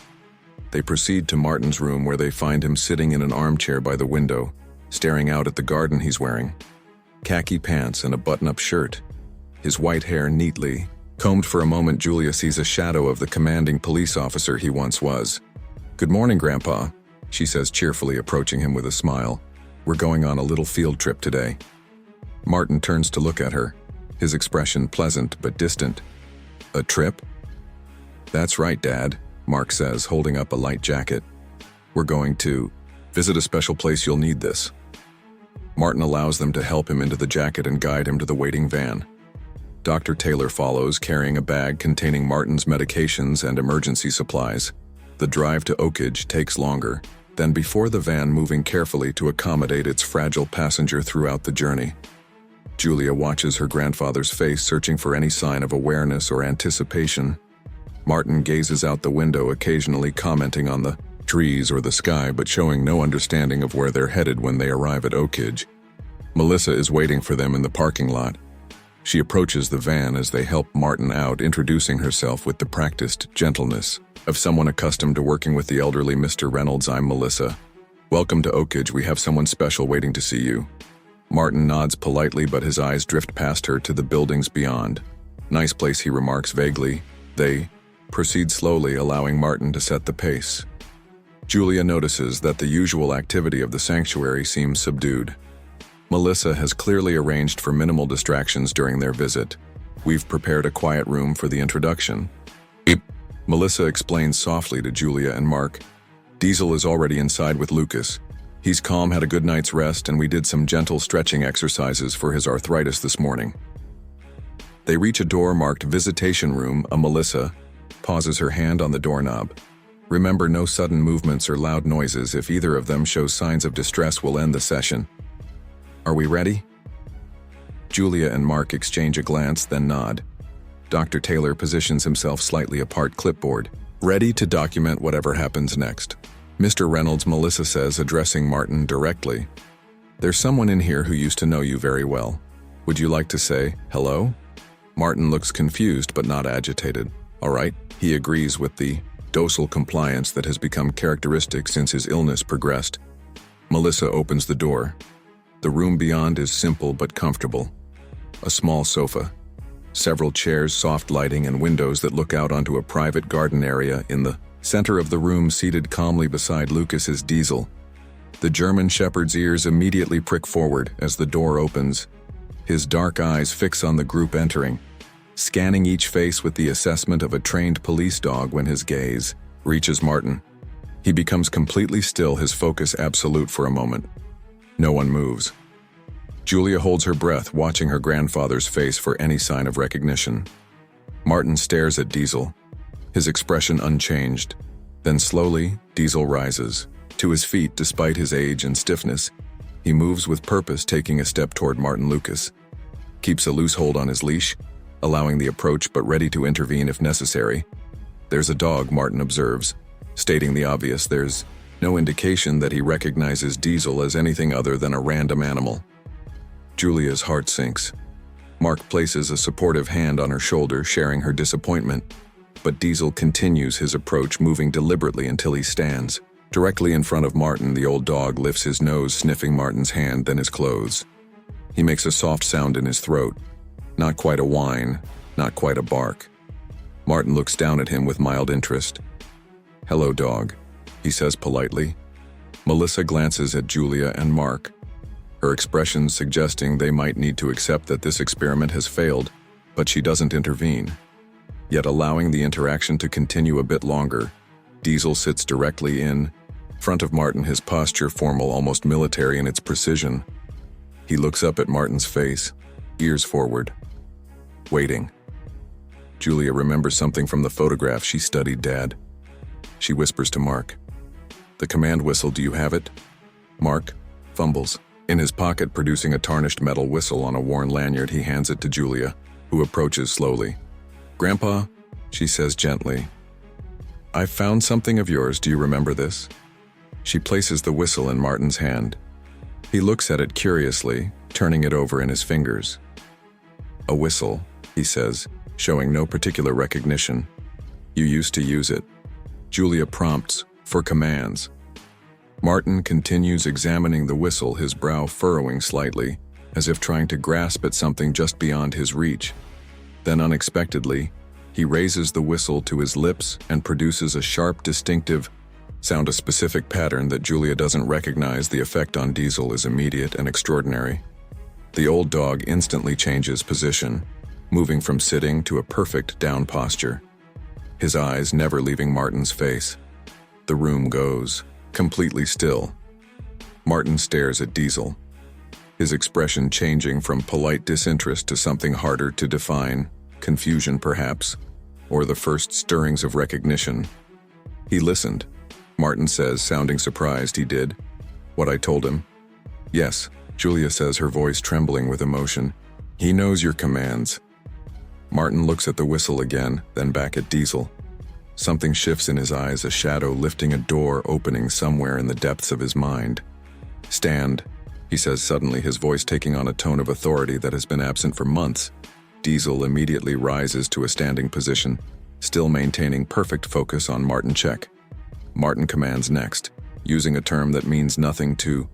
They proceed to Martin's room, where they find him sitting in an armchair by the window, staring out at the garden. He's wearing khaki pants and a button-up shirt, his white hair neatly Combed for a moment, Julia sees a shadow of the commanding police officer he once was. "Good morning, Grandpa," she says cheerfully, approaching him with a smile. "We're going on a little field trip today." Martin turns to look at her, his expression pleasant but distant. "A trip?" "That's right, Dad," Mark says, holding up a light jacket. "We're going to visit a special place. You'll need this." Martin allows them to help him into the jacket and guide him to the waiting van. Dr. Taylor follows, carrying a bag containing Martin's medications and emergency supplies. The drive to Oakage takes longer than before, the van moving carefully to accommodate its fragile passenger throughout the journey. Julia watches her grandfather's face, searching for any sign of awareness or anticipation. Martin gazes out the window, occasionally commenting on the trees or the sky, but showing no understanding of where they're headed when they arrive at Oakage. Melissa is waiting for them in the parking lot. She approaches the van as they help Martin out, introducing herself with the practiced gentleness of someone accustomed to working with the elderly. "Mr. Reynolds, I'm Melissa. Welcome to Oakage. We have someone special waiting to see you." Martin nods politely, but his eyes drift past her to the buildings beyond. "Nice place," he remarks vaguely. They proceed slowly, allowing Martin to set the pace. Julia notices that the usual activity of the sanctuary seems subdued. Melissa has clearly arranged for minimal distractions during their visit. "We've prepared a quiet room for the introduction," Melissa explains softly to Julia and Mark. "Diesel is already inside with Lucas. He's calm, had a good night's rest, and we did some gentle stretching exercises for his arthritis this morning." They reach a door marked Visitation Room. Melissa pauses, her hand on the doorknob. "Remember, no sudden movements or loud noises. If either of them shows signs of distress, we'll end the session." "Are we ready?" Julia and Mark exchange a glance, then nod. Dr. Taylor positions himself slightly apart, clipboard, ready to document whatever happens next. "Mr. Reynolds," Melissa says, addressing Martin directly. "There's someone in here who used to know you very well. Would you like to say hello?" Martin looks confused but not agitated. "All right," he agrees with the docile compliance that has become characteristic since his illness progressed. Melissa opens the door. The room beyond is simple but comfortable. A small sofa, several chairs, soft lighting, and windows that look out onto a private garden area. In the center of the room, seated calmly beside Lucas, is Diesel. The German Shepherd's ears immediately prick forward as the door opens. His dark eyes fix on the group entering, scanning each face with the assessment of a trained police dog. When his gaze reaches Martin, he becomes completely still, his focus absolute for a moment. No one moves. Julia holds her breath, watching her grandfather's face for any sign of recognition. Martin stares at Diesel, his expression unchanged. Then slowly, Diesel rises to his feet. Despite his age and stiffness, he moves with purpose, taking a step toward Martin. Lucas keeps a loose hold on his leash, allowing the approach but ready to intervene if necessary. "There's a dog," Martin observes, stating the obvious. There's no indication that he recognizes Diesel as anything other than a random animal. Julia's heart sinks. Mark places a supportive hand on her shoulder, sharing her disappointment, but Diesel continues his approach, moving deliberately until he stands directly in front of Martin. The old dog lifts his nose, sniffing Martin's hand, then his clothes. He makes a soft sound in his throat. Not quite a whine, not quite a bark. Martin looks down at him with mild interest. "Hello, dog," he says politely. Melissa glances at Julia and Mark, her expression suggesting they might need to accept that this experiment has failed, but she doesn't intervene. Yet, allowing the interaction to continue a bit longer, Diesel sits directly in front of Martin, his posture formal, almost military in its precision. He looks up at Martin's face, ears forward, waiting. Julia remembers something from the photograph she studied, Dad. She whispers to Mark. "The command whistle, do you have it?" Mark fumbles in his pocket, producing a tarnished metal whistle on a worn lanyard. He hands it to Julia, who approaches slowly. "Grandpa," she says gently, "I found something of yours. Do you remember this?" She places the whistle in Martin's hand. He looks at it curiously, turning it over in his fingers. "A whistle," he says, showing no particular recognition. "You used to use it." Julia prompts for commands. Martin continues examining the whistle, his brow furrowing slightly, as if trying to grasp at something just beyond his reach. Then unexpectedly, he raises the whistle to his lips and produces a sharp, distinctive sound, a specific pattern that Julia doesn't recognize. The effect on Diesel is immediate and extraordinary. The old dog instantly changes position, moving from sitting to a perfect down posture, his eyes never leaving Martin's face. The room goes completely still. Martin stares at Diesel, his expression changing from polite disinterest to something harder to define, confusion perhaps, or the first stirrings of recognition. "He listened," Martin says, sounding surprised. "He did what I told him?" "Yes," Julia says, her voice trembling with emotion. "He knows your commands." Martin looks at the whistle again, then back at Diesel. Something shifts in his eyes, a shadow lifting, a door opening somewhere in the depths of his mind. "Stand," he says suddenly, his voice taking on a tone of authority that has been absent for months. Diesel immediately rises to a standing position, still maintaining perfect focus on Martin. "Check." Martin commands next, using a term that means nothing to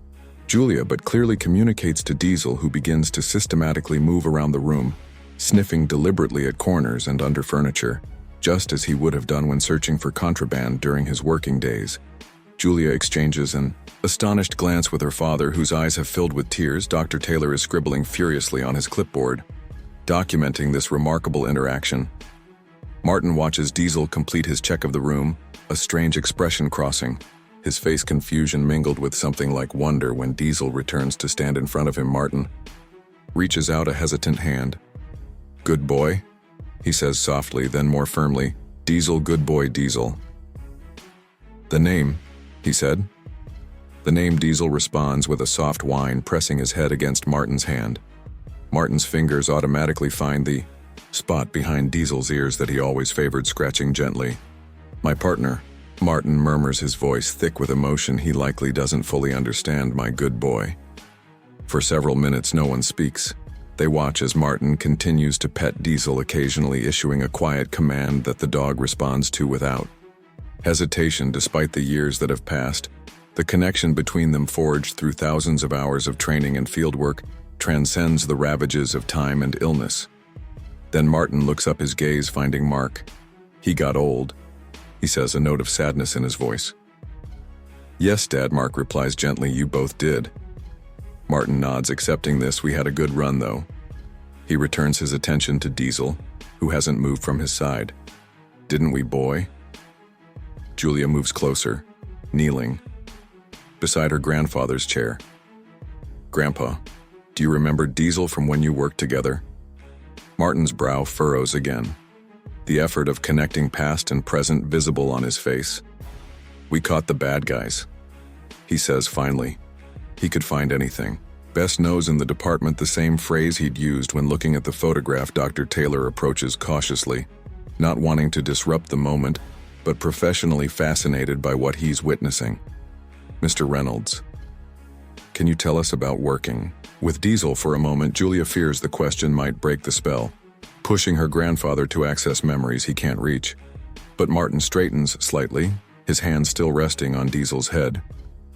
Julia but clearly communicates to Diesel, who begins to systematically move around the room, sniffing deliberately at corners and under furniture, just as he would have done when searching for contraband during his working days. Julia exchanges an astonished glance with her father, whose eyes have filled with tears. Dr. Taylor is scribbling furiously on his clipboard, documenting this remarkable interaction. Martin watches Diesel complete his check of the room, a strange expression crossing his face, confusion mingled with something like wonder. When Diesel returns to stand in front of him, Martin reaches out a hesitant hand. "Good boy," he says softly, then more firmly, "Diesel, good boy, Diesel." "The name," he said. "The name," Diesel responds with a soft whine, pressing his head against Martin's hand. Martin's fingers automatically find the spot behind Diesel's ears that he always favored, scratching gently. "My partner," Martin murmurs, his voice thick with emotion he likely doesn't fully understand. "My good boy." For several minutes no one speaks. They watch as Martin continues to pet Diesel, occasionally issuing a quiet command that the dog responds to without hesitation. Despite the years that have passed, the connection between them, forged through thousands of hours of training and fieldwork, transcends the ravages of time and illness. Then Martin looks up, his gaze finding Mark. "He got old," he says, a note of sadness in his voice. "Yes, Dad," Mark replies gently, "you both did." Martin nods, accepting this. "We had a good run, though." He returns his attention to Diesel, who hasn't moved from his side. "Didn't we, boy?" Julia moves closer, kneeling beside her grandfather's chair. "Grandpa, do you remember Diesel from when you worked together?" Martin's brow furrows again, the effort of connecting past and present visible on his face. "We caught the bad guys," he says finally. He could find anything. Best knows in the department, the same phrase he'd used when looking at the photograph. Dr. Taylor approaches cautiously, not wanting to disrupt the moment, but professionally fascinated by what he's witnessing. "Mr. Reynolds, can you tell us about working with Diesel?" For a moment, Julia fears the question might break the spell, pushing her grandfather to access memories he can't reach. But Martin straightens slightly, his hand still resting on Diesel's head.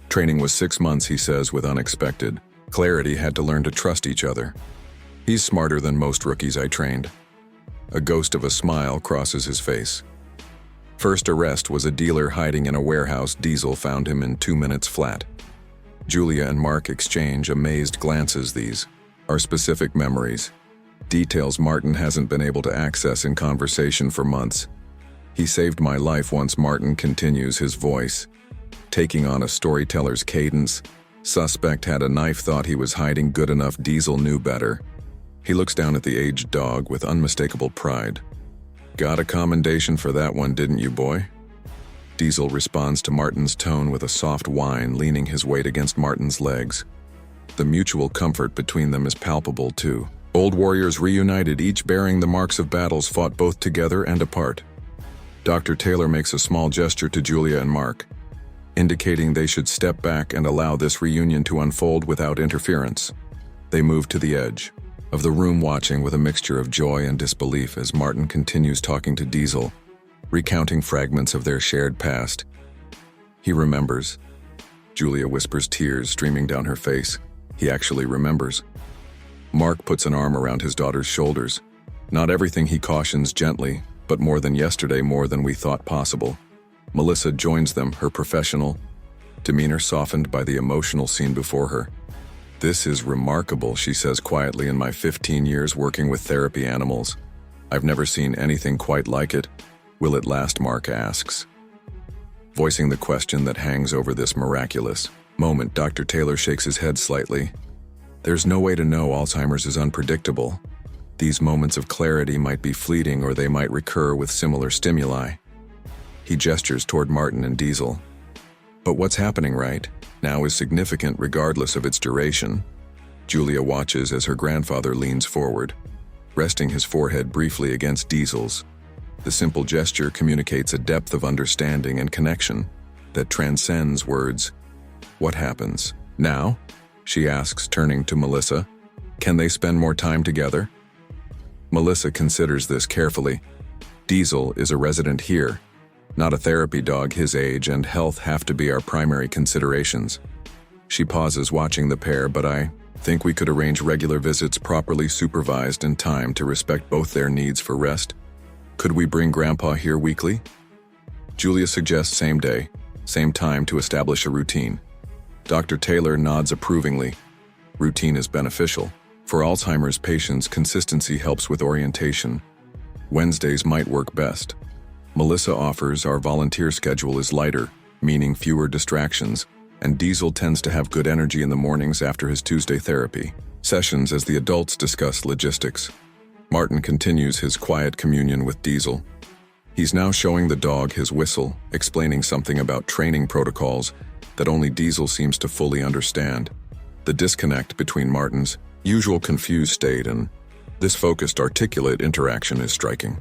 "Training was 6 months," he says with unexpected clarity. "Had to learn to trust each other. He's smarter than most rookies I trained." A ghost of a smile crosses his face. "First arrest was a dealer hiding in a warehouse. Diesel found him in 2 minutes flat." Julia and Mark exchange amazed glances. These are specific memories, details Martin hasn't been able to access in conversation for months. "He saved my life once," Martin continues, his voice taking on a storyteller's cadence. "Suspect had a knife, thought he was hiding. Good enough. Diesel knew better." He looks down at the aged dog with unmistakable pride. "Got a commendation for that one, didn't you, boy?" Diesel responds to Martin's tone with a soft whine, leaning his weight against Martin's legs. The mutual comfort between them is palpable too. Old warriors reunited, each bearing the marks of battles fought both together and apart. Dr. Taylor makes a small gesture to Julia and Mark, indicating they should step back and allow this reunion to unfold without interference. They move to the edge of the room, watching with a mixture of joy and disbelief as Martin continues talking to Diesel, recounting fragments of their shared past. "He remembers," Julia whispers, tears streaming down her face. "He actually remembers." Mark puts an arm around his daughter's shoulders. Not everything he cautions gently, but more than yesterday, more than we thought possible. Melissa joins them, her professional demeanor softened by the emotional scene before her. "This is remarkable," she says quietly. "In my 15 years working with therapy animals, I've never seen anything quite like it." "Will it last?" Mark asks, voicing the question that hangs over this miraculous moment. Dr. Taylor shakes his head slightly. "There's no way to know. Alzheimer's is unpredictable. These moments of clarity might be fleeting, or they might recur with similar stimuli." He gestures toward Martin and Diesel. "But what's happening right now is significant regardless of its duration." Julia watches as her grandfather leans forward, resting his forehead briefly against Diesel's. The simple gesture communicates a depth of understanding and connection that transcends words. "What happens now?" she asks, turning to Melissa. "Can they spend more time together?" Melissa considers this carefully. Diesel is a resident here, not a therapy dog. His age and health have to be our primary considerations. She pauses, watching the pair. "But I think we could arrange regular visits, properly supervised and timed to respect both their needs for rest. Could we bring Grandpa here weekly?" Julia suggests same day, same time to establish a routine. Dr. Taylor nods approvingly. Routine is beneficial. For Alzheimer's patients, consistency helps with orientation. Wednesdays might work best. Melissa offers our volunteer schedule is lighter, meaning fewer distractions, and Diesel tends to have good energy in the mornings after his Tuesday therapy sessions as the adults discuss logistics. Martin continues his quiet communion with Diesel. He's now showing the dog his whistle, explaining something about training protocols that only Diesel seems to fully understand. The disconnect between Martin's usual confused state and this focused, articulate interaction is striking.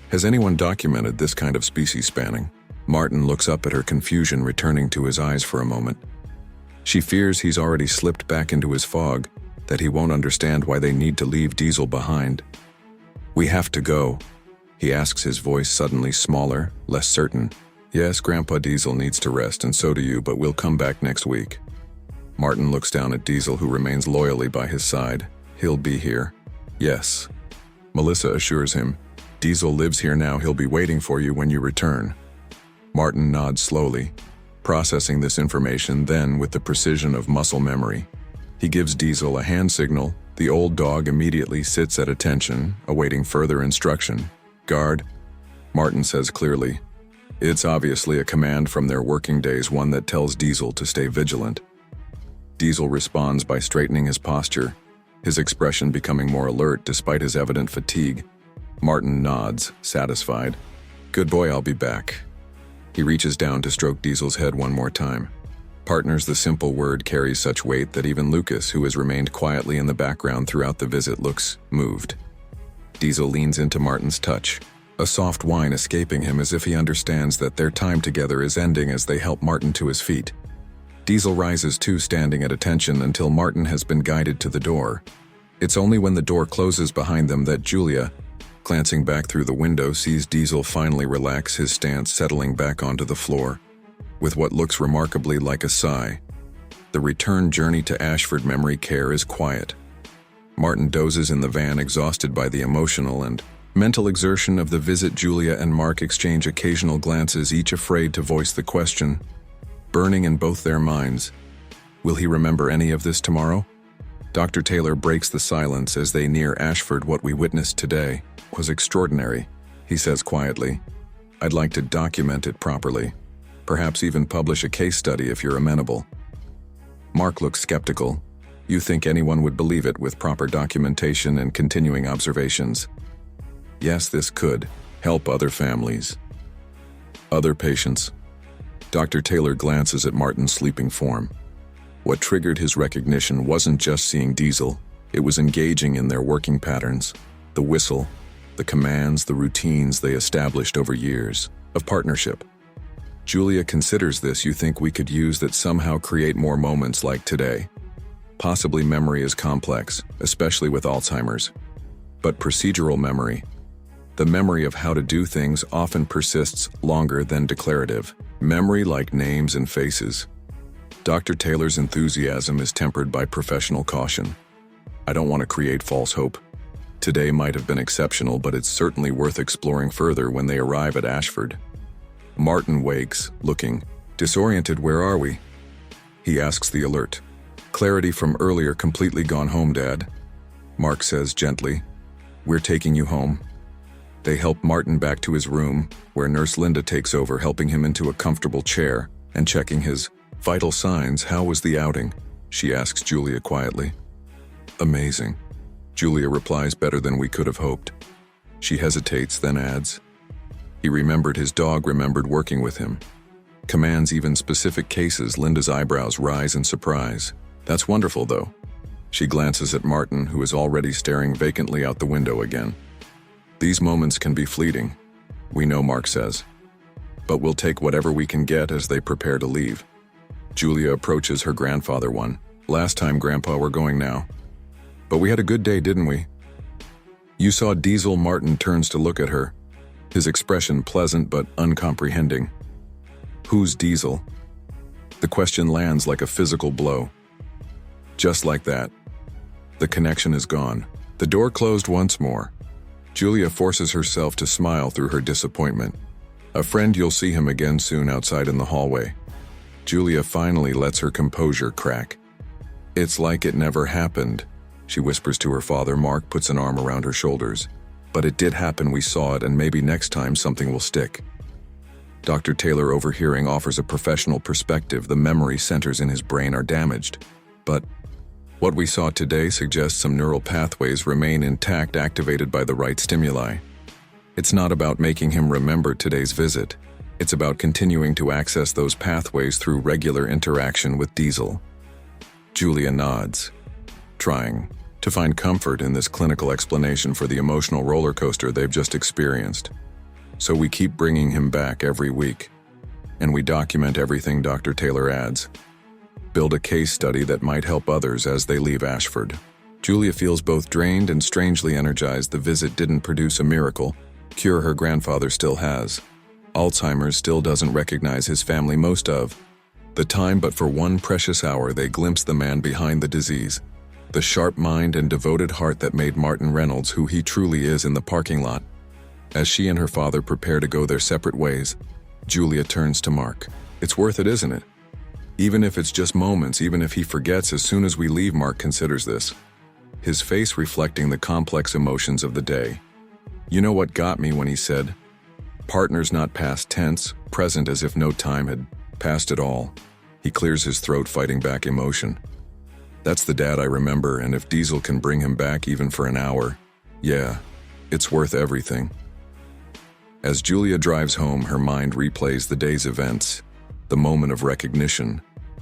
Has anyone documented this kind of species spanning? Martin looks up at her confusion, returning to his eyes for a moment. She fears he's already slipped back into his fog, that he won't understand why they need to leave Diesel behind. "We have to go," he asks, his voice suddenly smaller, less certain. "Yes, Grandpa, Diesel needs to rest, and so do you, but we'll come back next week." Martin looks down at Diesel, who remains loyally by his side. "He'll be here." "Yes," Melissa assures him. "Diesel lives here now. He'll be waiting for you when you return." Martin nods slowly, processing this information, then with the precision of muscle memory. He gives Diesel a hand signal. The old dog immediately sits at attention, awaiting further instruction. "Guard," Martin says clearly. It's obviously a command from their working days, one that tells Diesel to stay vigilant. Diesel responds by straightening his posture, his expression becoming more alert despite his evident fatigue. Martin nods, satisfied. "Good boy, I'll be back." He reaches down to stroke Diesel's head one more time. Partners, the simple word carries such weight that even Lucas, who has remained quietly in the background throughout the visit, looks moved. Diesel leans into Martin's touch, a soft whine escaping him as if he understands that their time together is ending as they help Martin to his feet. Diesel rises too, standing at attention until Martin has been guided to the door. It's only when the door closes behind them that Julia, glancing back through the window, sees Diesel finally relax his stance, settling back onto the floor, with what looks remarkably like a sigh. The return journey to Ashford Memory Care is quiet. Martin dozes in the van, exhausted by the emotional and mental exertion of the visit. Julia and Mark exchange occasional glances, each afraid to voice the question, burning in both their minds. Will he remember any of this tomorrow? Dr. Taylor breaks the silence as they near Ashford. "What we witnessed today was extraordinary," he says quietly. "I'd like to document it properly. Perhaps even publish a case study if you're amenable." Mark looks skeptical. "You think anyone would believe it with proper documentation and continuing observations?" "Yes, this could help other families, other patients." Dr. Taylor glances at Martin's sleeping form. What triggered his recognition wasn't just seeing Diesel, it was engaging in their working patterns, the whistle, the commands, the routines they established over years of partnership. Julia considers this. "You think we could use that, somehow create more moments like today?" Possibly. Memory is complex, especially with Alzheimer's. But procedural memory, the memory of how to do things, often persists longer than declarative memory, like names and faces. Dr. Taylor's enthusiasm is tempered by professional caution. "I don't want to create false hope. Today might have been exceptional, but it's certainly worth exploring further when they arrive at Ashford. Martin wakes, looking disoriented. "Where are we?" he asks the alert. "Clarity from earlier completely gone home, Dad," Mark says gently. "We're taking you home." They help Martin back to his room, where Nurse Linda takes over, helping him into a comfortable chair and checking his vital signs. "How was the outing?" she asks Julia quietly. "Amazing," Julia replies. "Better than we could have hoped." She hesitates, then adds, "He remembered his dog, remembered working with him. Commands even specific cases." Linda's eyebrows rise in surprise. "That's wonderful, though." She glances at Martin, who is already staring vacantly out the window again. "These moments can be fleeting, we know," Mark says. "But we'll take whatever we can get." As they prepare to leave, Julia approaches her grandfather. "Last time, Grandpa, we're going now. But we had a good day, didn't we?" "You saw Diesel?" Martin turns to look at her, his expression pleasant but uncomprehending. "Who's Diesel?" The question lands like a physical blow. Just like that, the connection is gone. The door closed once more. Julia forces herself to smile through her disappointment. "A friend, you'll see him again soon outside in the hallway." Julia finally lets her composure crack. "It's like it never happened," she whispers to her father. Mark puts an arm around her shoulders. "But it did happen, we saw it, and maybe next time something will stick." Dr. Taylor, overhearing, offers a professional perspective. "The memory centers in his brain are damaged. But what we saw today suggests some neural pathways remain intact, activated by the right stimuli. It's not about making him remember today's visit. It's about continuing to access those pathways through regular interaction with Diesel." Julia nods, trying to find comfort in this clinical explanation for the emotional roller coaster they've just experienced. "So we keep bringing him back every week. And we document everything," Dr. Taylor adds. "Build a case study that might help others as they leave Ashford." Julia feels both drained and strangely energized. The visit didn't produce a miracle. Cure her grandfather still has. Alzheimer's still doesn't recognize his family most of the time, but for one precious hour they glimpse the man behind the disease. The sharp mind and devoted heart that made Martin Reynolds who he truly is in the parking lot. As she and her father prepare to go their separate ways, Julia turns to Mark. "It's worth it, isn't it? Even if it's just moments, even if he forgets as soon as we leave." Mark considers this, his face reflecting the complex emotions of the day. "You know what got me when he said, partner's not past tense, present, as if no time had passed at all." He clears his throat, fighting back emotion. "That's the dad I remember, and if Diesel can bring him back even for an hour, yeah, it's worth everything." As Julia drives home, her mind replays the day's events, the moment of recognition,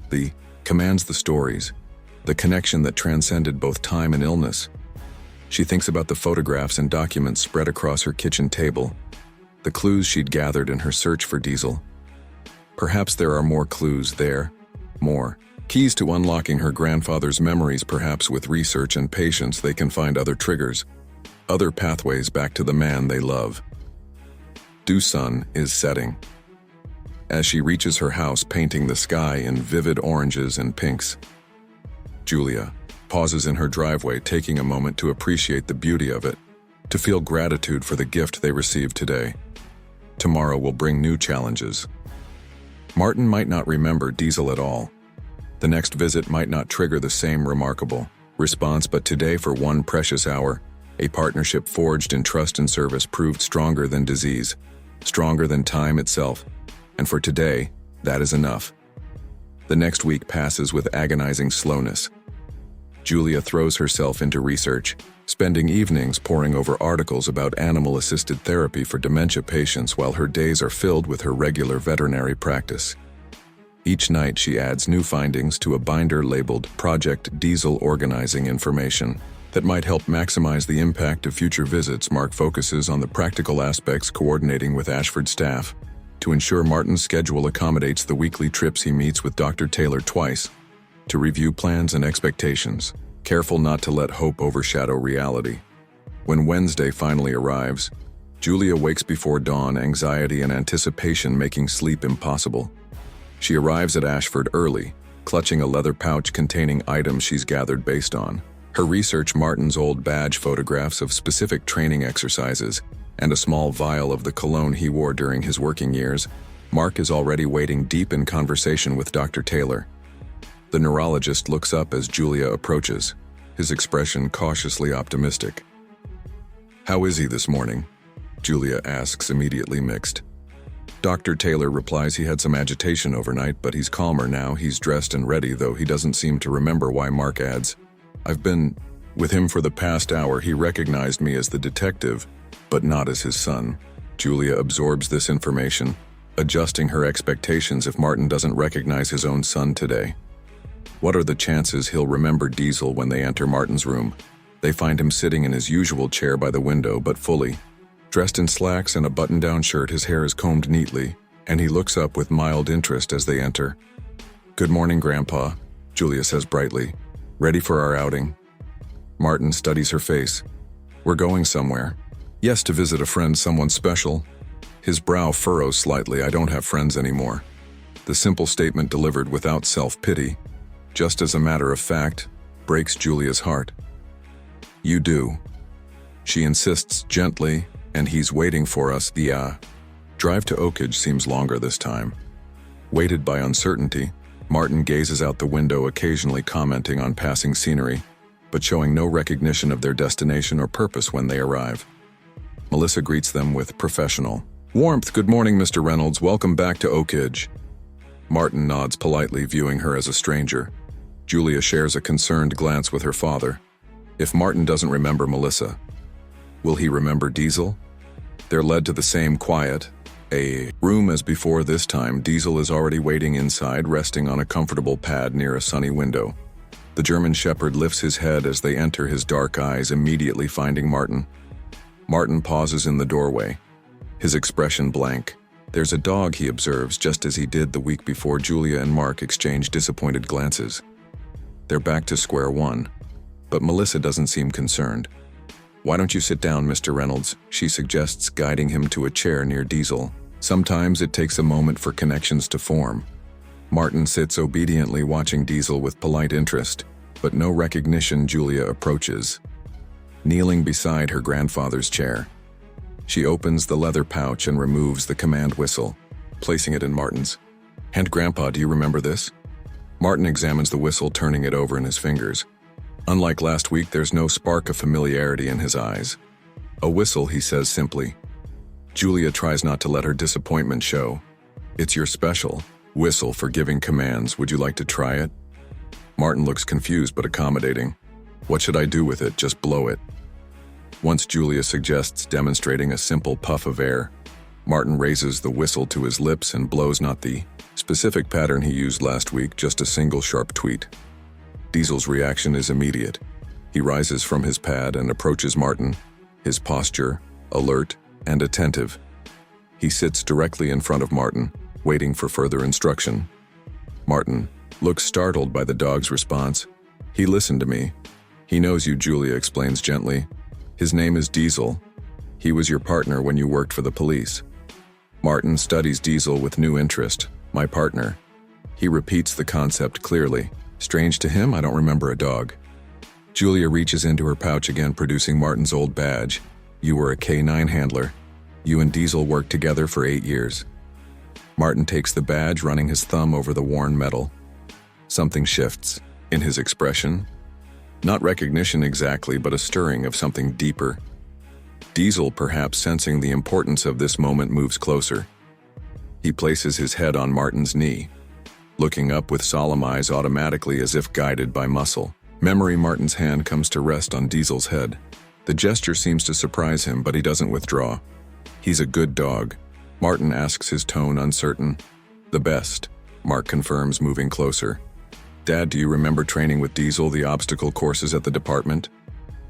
the commands, the stories, the connection that transcended both time and illness. She thinks about the photographs and documents spread across her kitchen table, the clues she'd gathered in her search for Diesel. Perhaps there are more clues there, more keys to unlocking her grandfather's memories. Perhaps with research and patience they can find other triggers, other pathways back to the man they love. Due sun is setting. As she reaches her house, painting the sky in vivid oranges and pinks, Julia pauses in her driveway, taking a moment to appreciate the beauty of it, to feel gratitude for the gift they received today. Tomorrow will bring new challenges. Martin might not remember Diesel at all. The next visit might not trigger the same remarkable response, but today, for one precious hour, a partnership forged in trust and service proved stronger than disease, stronger than time itself. And for today, that is enough. The next week passes with agonizing slowness. Julia throws herself into research, spending evenings poring over articles about animal-assisted therapy for dementia patients while her days are filled with her regular veterinary practice. Each night she adds new findings to a binder labeled Project Diesel, organizing information that might help maximize the impact of future visits. Mark focuses on the practical aspects, coordinating with Ashford staff to ensure Martin's schedule accommodates the weekly trips he meets with Dr. Taylor twice to review plans and expectations, careful not to let hope overshadow reality. When Wednesday finally arrives, Julia wakes before dawn, anxiety and anticipation making sleep impossible. She arrives at Ashford early, clutching a leather pouch containing items she's gathered based on Her research Martin's old badge photographs of specific training exercises and a small vial of the cologne he wore during his working years. Mark is already wading deep in conversation with Dr. Taylor. The neurologist looks up as Julia approaches, his expression cautiously optimistic. "How is he this morning?" Julia asks, immediately mixed. Dr. Taylor replies he had some agitation overnight, but he's calmer now. He's dressed and ready, though he doesn't seem to remember why. Mark adds, "I've been with him for the past hour. He recognized me as the detective, but not as his son." Julia absorbs this information, adjusting her expectations if Martin doesn't recognize his own son today. What are the chances he'll remember Diesel when they enter Martin's room? They find him sitting in his usual chair by the window, but fully dressed in slacks and a button-down shirt. His hair is combed neatly, and he looks up with mild interest as they enter. "Good morning, Grandpa," Julia says brightly. "Ready for our outing?" Martin studies her face. "We're going somewhere." "Yes, to visit a friend, someone special." His brow furrows slightly. "I don't have friends anymore." The simple statement, delivered without self-pity, just as a matter of fact, breaks Julia's heart. "You do." She insists gently, "and he's waiting for us." The drive to Oakage seems longer this time. Weighted by uncertainty, Martin gazes out the window, occasionally commenting on passing scenery, but showing no recognition of their destination or purpose when they arrive. Melissa greets them with professional warmth. "Good morning, Mr. Reynolds. Welcome back to Oakage." Martin nods politely, viewing her as a stranger. Julia shares a concerned glance with her father. If Martin doesn't remember Melissa, will he remember Diesel? They're led to the same quiet room as before. This time, Diesel is already waiting inside, resting on a comfortable pad near a sunny window. The German Shepherd lifts his head as they enter, his dark eyes immediately finding Martin. Martin pauses in the doorway, his expression blank. There's a dog, he observes, just as he did the week before. Julia and Mark exchange disappointed glances. They're back to square one, but Melissa doesn't seem concerned. "Why don't you sit down, Mr. Reynolds?" she suggests, guiding him to a chair near Diesel. Sometimes it takes a moment for connections to form. Martin sits obediently, watching Diesel with polite interest, but no recognition. Julia approaches, kneeling beside her grandfather's chair. She opens the leather pouch and removes the command whistle, placing it in Martin's hand. "Grandpa, do you remember this?" Martin examines the whistle, turning it over in his fingers. Unlike last week, there's no spark of familiarity in his eyes. "A whistle," he says simply. Julia tries not to let her disappointment show. "It's your special whistle for giving commands. Would you like to try it?" Martin looks confused but accommodating. "What should I do with it? Just blow it." Once Julia suggests demonstrating a simple puff of air, Martin raises the whistle to his lips and blows, not the specific pattern he used last week, just a single sharp tweet. Diesel's reaction is immediate. He rises from his pad and approaches Martin, his posture alert and attentive. He sits directly in front of Martin, waiting for further instruction. Martin looks startled by the dog's response. "He listened to me. He knows you," Julia explains gently. "His name is Diesel. He was your partner when you worked for the police." Martin studies Diesel with new interest. "My partner." He repeats the concept clearly. Strange to him, I don't remember a dog. Julia reaches into her pouch again, producing Martin's old badge. "You were a K9 handler. You and Diesel worked together for 8 years. Martin takes the badge, running his thumb over the worn metal. Something shifts in his expression. Not recognition exactly, but a stirring of something deeper. Diesel, perhaps sensing the importance of this moment, moves closer. He places his head on Martin's knee, looking up with solemn eyes, automatically as if guided by muscle memory. Martin's hand comes to rest on Diesel's head. The gesture seems to surprise him, but he doesn't withdraw. "He's a good dog?" Martin asks, his tone uncertain. "The best," Mark confirms, moving closer. "Dad, do you remember training with Diesel, the obstacle courses at the department?"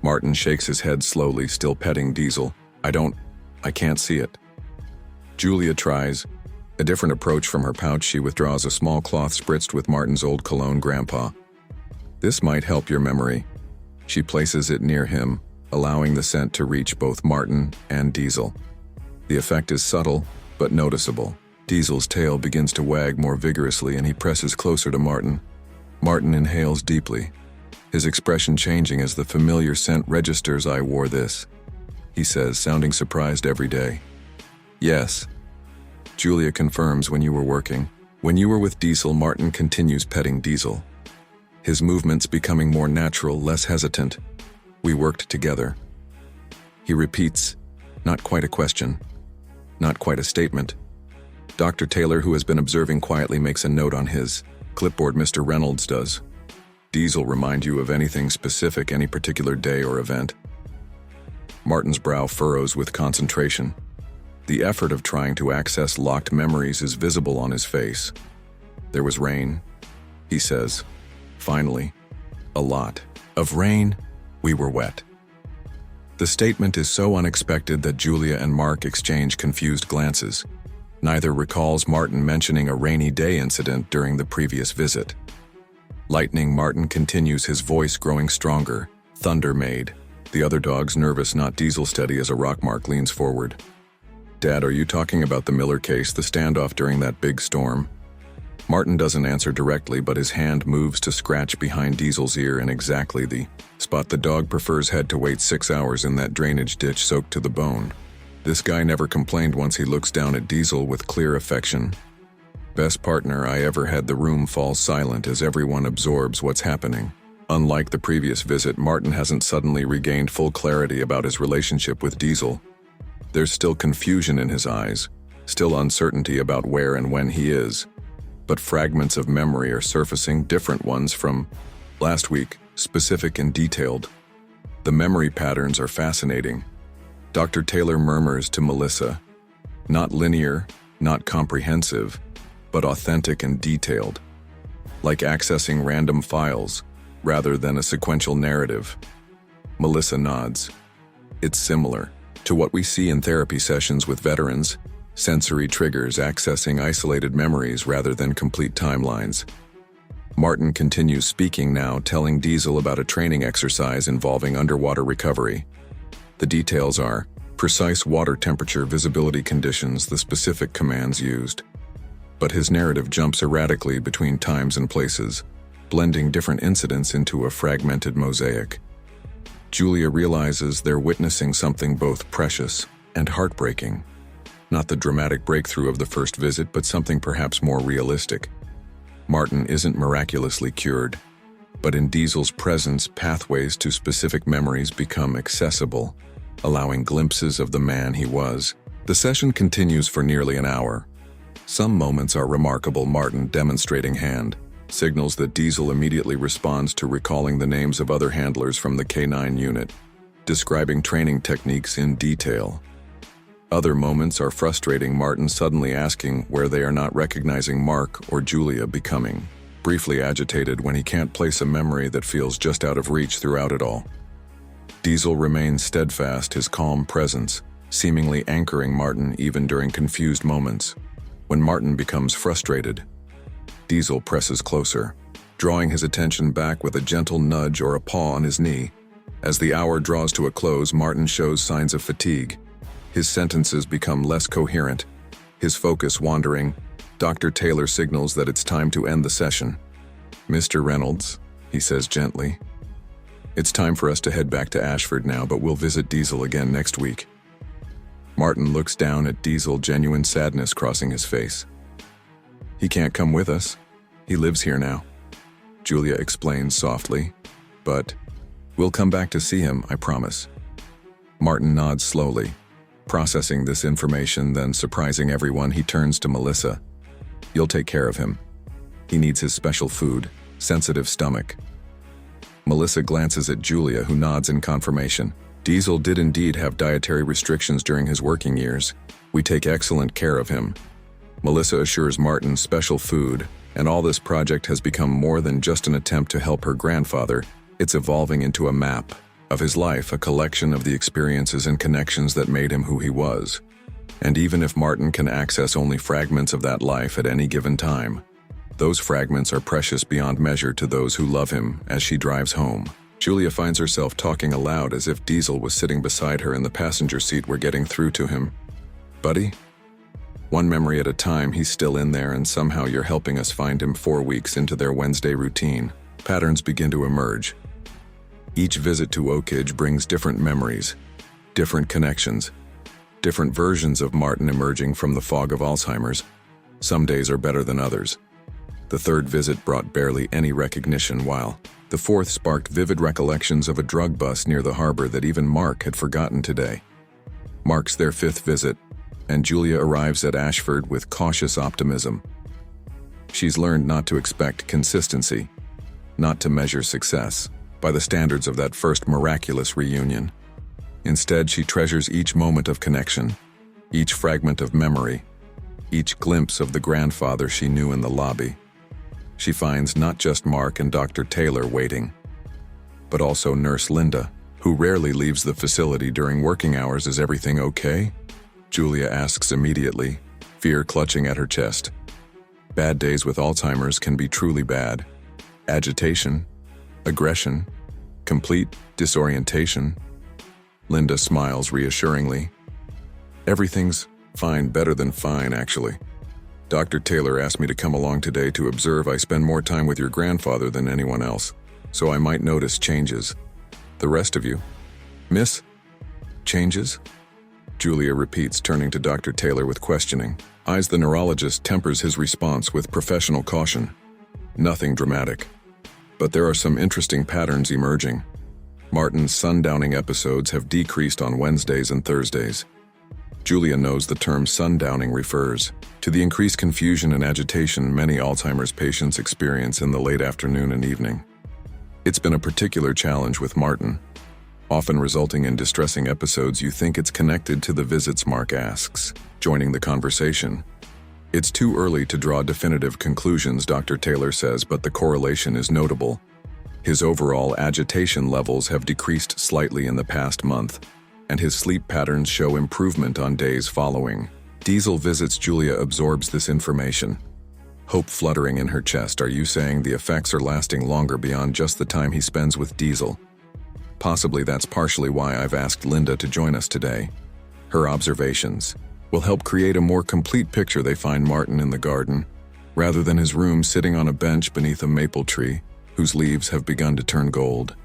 Martin shakes his head slowly, still petting Diesel. I can't see it." Julia tries a different approach. From her pouch, she withdraws a small cloth spritzed with Martin's old cologne. "Grandpa, this might help your memory." She places it near him, allowing the scent to reach both Martin and Diesel. The effect is subtle, but noticeable. Diesel's tail begins to wag more vigorously, and he presses closer to Martin. Martin inhales deeply. his expression changing as the familiar scent registers. "I wore this," he says, sounding surprised every day. "Yes." Julia confirms. "When you were working." "When you were with Diesel." Martin continues petting Diesel, his movements becoming more natural, less hesitant. "We worked together." He repeats, not quite a question, not quite a statement. Dr. Taylor, who has been observing quietly, makes a note on his clipboard. "Mr. Reynolds does Diesel remind you of anything specific, any particular day or event?" Martin's brow furrows with concentration. The effort of trying to access locked memories is visible on his face. "There was rain," he says. "Finally. A lot of rain. We were wet." The statement is so unexpected that Julia and Mark exchange confused glances. Neither recalls Martin mentioning a rainy day incident during the previous visit. Lightning. Martin continues, his voice growing stronger. "Thunder made." The other dog's nervous, not Diesel, steady as a rock. Mark leans forward. "Dad, are you talking about the Miller case, the standoff during that big storm?" Martin doesn't answer directly, but his hand moves to scratch behind Diesel's ear in exactly the spot the dog prefers. "Had to wait 6 hours in that drainage ditch, soaked to the bone." This guy never complained once. He looks down at Diesel with clear affection. "Best partner I ever had." The room falls silent as everyone absorbs what's happening. Unlike the previous visit, Martin hasn't suddenly regained full clarity about his relationship with Diesel. There's still confusion in his eyes, still uncertainty about where and when he is. But fragments of memory are surfacing, different ones from last week, specific and detailed. The memory patterns are fascinating. Dr. Taylor murmurs to Melissa, "Not linear, not comprehensive, but authentic and detailed. Like accessing random files, rather than a sequential narrative." Melissa nods. "It's similar to what we see in therapy sessions with veterans. Sensory triggers, accessing isolated memories rather than complete timelines." Martin continues speaking now, telling Diesel about a training exercise involving underwater recovery. The details are precise water temperature, visibility conditions, the specific commands used. But his narrative jumps erratically between times and places, blending different incidents into a fragmented mosaic. Julia realizes they're witnessing something both precious and heartbreaking. Not the dramatic breakthrough of the first visit, but something perhaps more realistic. Martin isn't miraculously cured, but in Diesel's presence, pathways to specific memories become accessible, allowing glimpses of the man he was. The session continues for nearly an hour. Some moments are remarkable. Martin demonstrating hand signals that Diesel immediately responds to recalling the names of other handlers from the K9 unit, describing training techniques in detail. Other moments are frustrating. Martin suddenly asking where they are, not recognizing Mark, or Julia becoming briefly agitated when he can't place a memory that feels just out of reach throughout it all. Diesel remains steadfast, his calm presence seemingly anchoring Martin even during confused moments. When Martin becomes frustrated, Diesel presses closer, drawing his attention back with a gentle nudge or a paw on his knee. As the hour draws to a close, Martin shows signs of fatigue. His sentences become less coherent, his focus wandering. Dr. Taylor signals that it's time to end the session. "Mr. Reynolds," he says gently, "it's time for us to head back to Ashford now, but we'll visit Diesel again next week." Martin looks down at Diesel, genuine sadness crossing his face. "He can't come with us. He lives here now," Julia explains softly. "But we'll come back to see him, I promise." Martin nods slowly, processing this information, then surprising everyone, he turns to Melissa. "You'll take care of him. He needs his special food, sensitive stomach." Melissa glances at Julia, who nods in confirmation. "Diesel did indeed have dietary restrictions during his working years. We take excellent care of him." Melissa assures Martin special food, and all this project has become more than just an attempt to help her grandfather. It's evolving into a map of his life, a collection of the experiences and connections that made him who he was. And even if Martin can access only fragments of that life at any given time, those fragments are precious beyond measure to those who love him. As she drives home, Julia finds herself talking aloud as if Diesel was sitting beside her in the passenger seat. "We're getting through to him, buddy. One memory at a time. He's still in there, and somehow you're helping us find him." 4 weeks into their Wednesday routine, patterns begin to emerge. Each visit to Oakage brings different memories, different connections, different versions of Martin emerging from the fog of Alzheimer's. Some days are better than others. The third visit brought barely any recognition, while the fourth sparked vivid recollections of a drug bust near the harbor that even Mark had forgotten today. Marks their fifth visit, and Julia arrives at Ashford with cautious optimism. She's learned not to expect consistency, not to measure success by the standards of that first miraculous reunion. Instead, she treasures each moment of connection, each fragment of memory, each glimpse of the grandfather she knew in the lobby. She finds not just Mark and Dr. Taylor waiting, but also Nurse Linda, who rarely leaves the facility during working hours. Is everything okay? Julia asks immediately, fear clutching at her chest. Bad days with Alzheimer's can be truly bad. Agitation, aggression, complete disorientation. Linda smiles reassuringly. Everything's fine, better than fine, actually. Dr. Taylor asked me to come along today to observe. I spend more time with your grandfather than anyone else, so I might notice changes. The rest of you, miss? Changes? Julia repeats, turning to Dr. Taylor with questioning eyes. The neurologist tempers his response with professional caution. Nothing dramatic, but there are some interesting patterns emerging. Martin's sundowning episodes have decreased on Wednesdays and Thursdays. Julia knows the term sundowning refers to the increased confusion and agitation many Alzheimer's patients experience in the late afternoon and evening. It's been a particular challenge with Martin, often resulting in distressing episodes. You think it's connected to the visits? Mark asks, joining the conversation. It's too early to draw definitive conclusions, Dr. Taylor says, but the correlation is notable. His overall agitation levels have decreased slightly in the past month, and his sleep patterns show improvement on days following Diesel visits. Julia absorbs this information, hope fluttering in her chest. Are you saying the effects are lasting longer beyond just the time he spends with Diesel? Possibly that's partially why I've asked Linda to join us today. Her observations will help create a more complete picture. They find Martin in the garden, rather than his room, sitting on a bench beneath a maple tree whose leaves have begun to turn gold.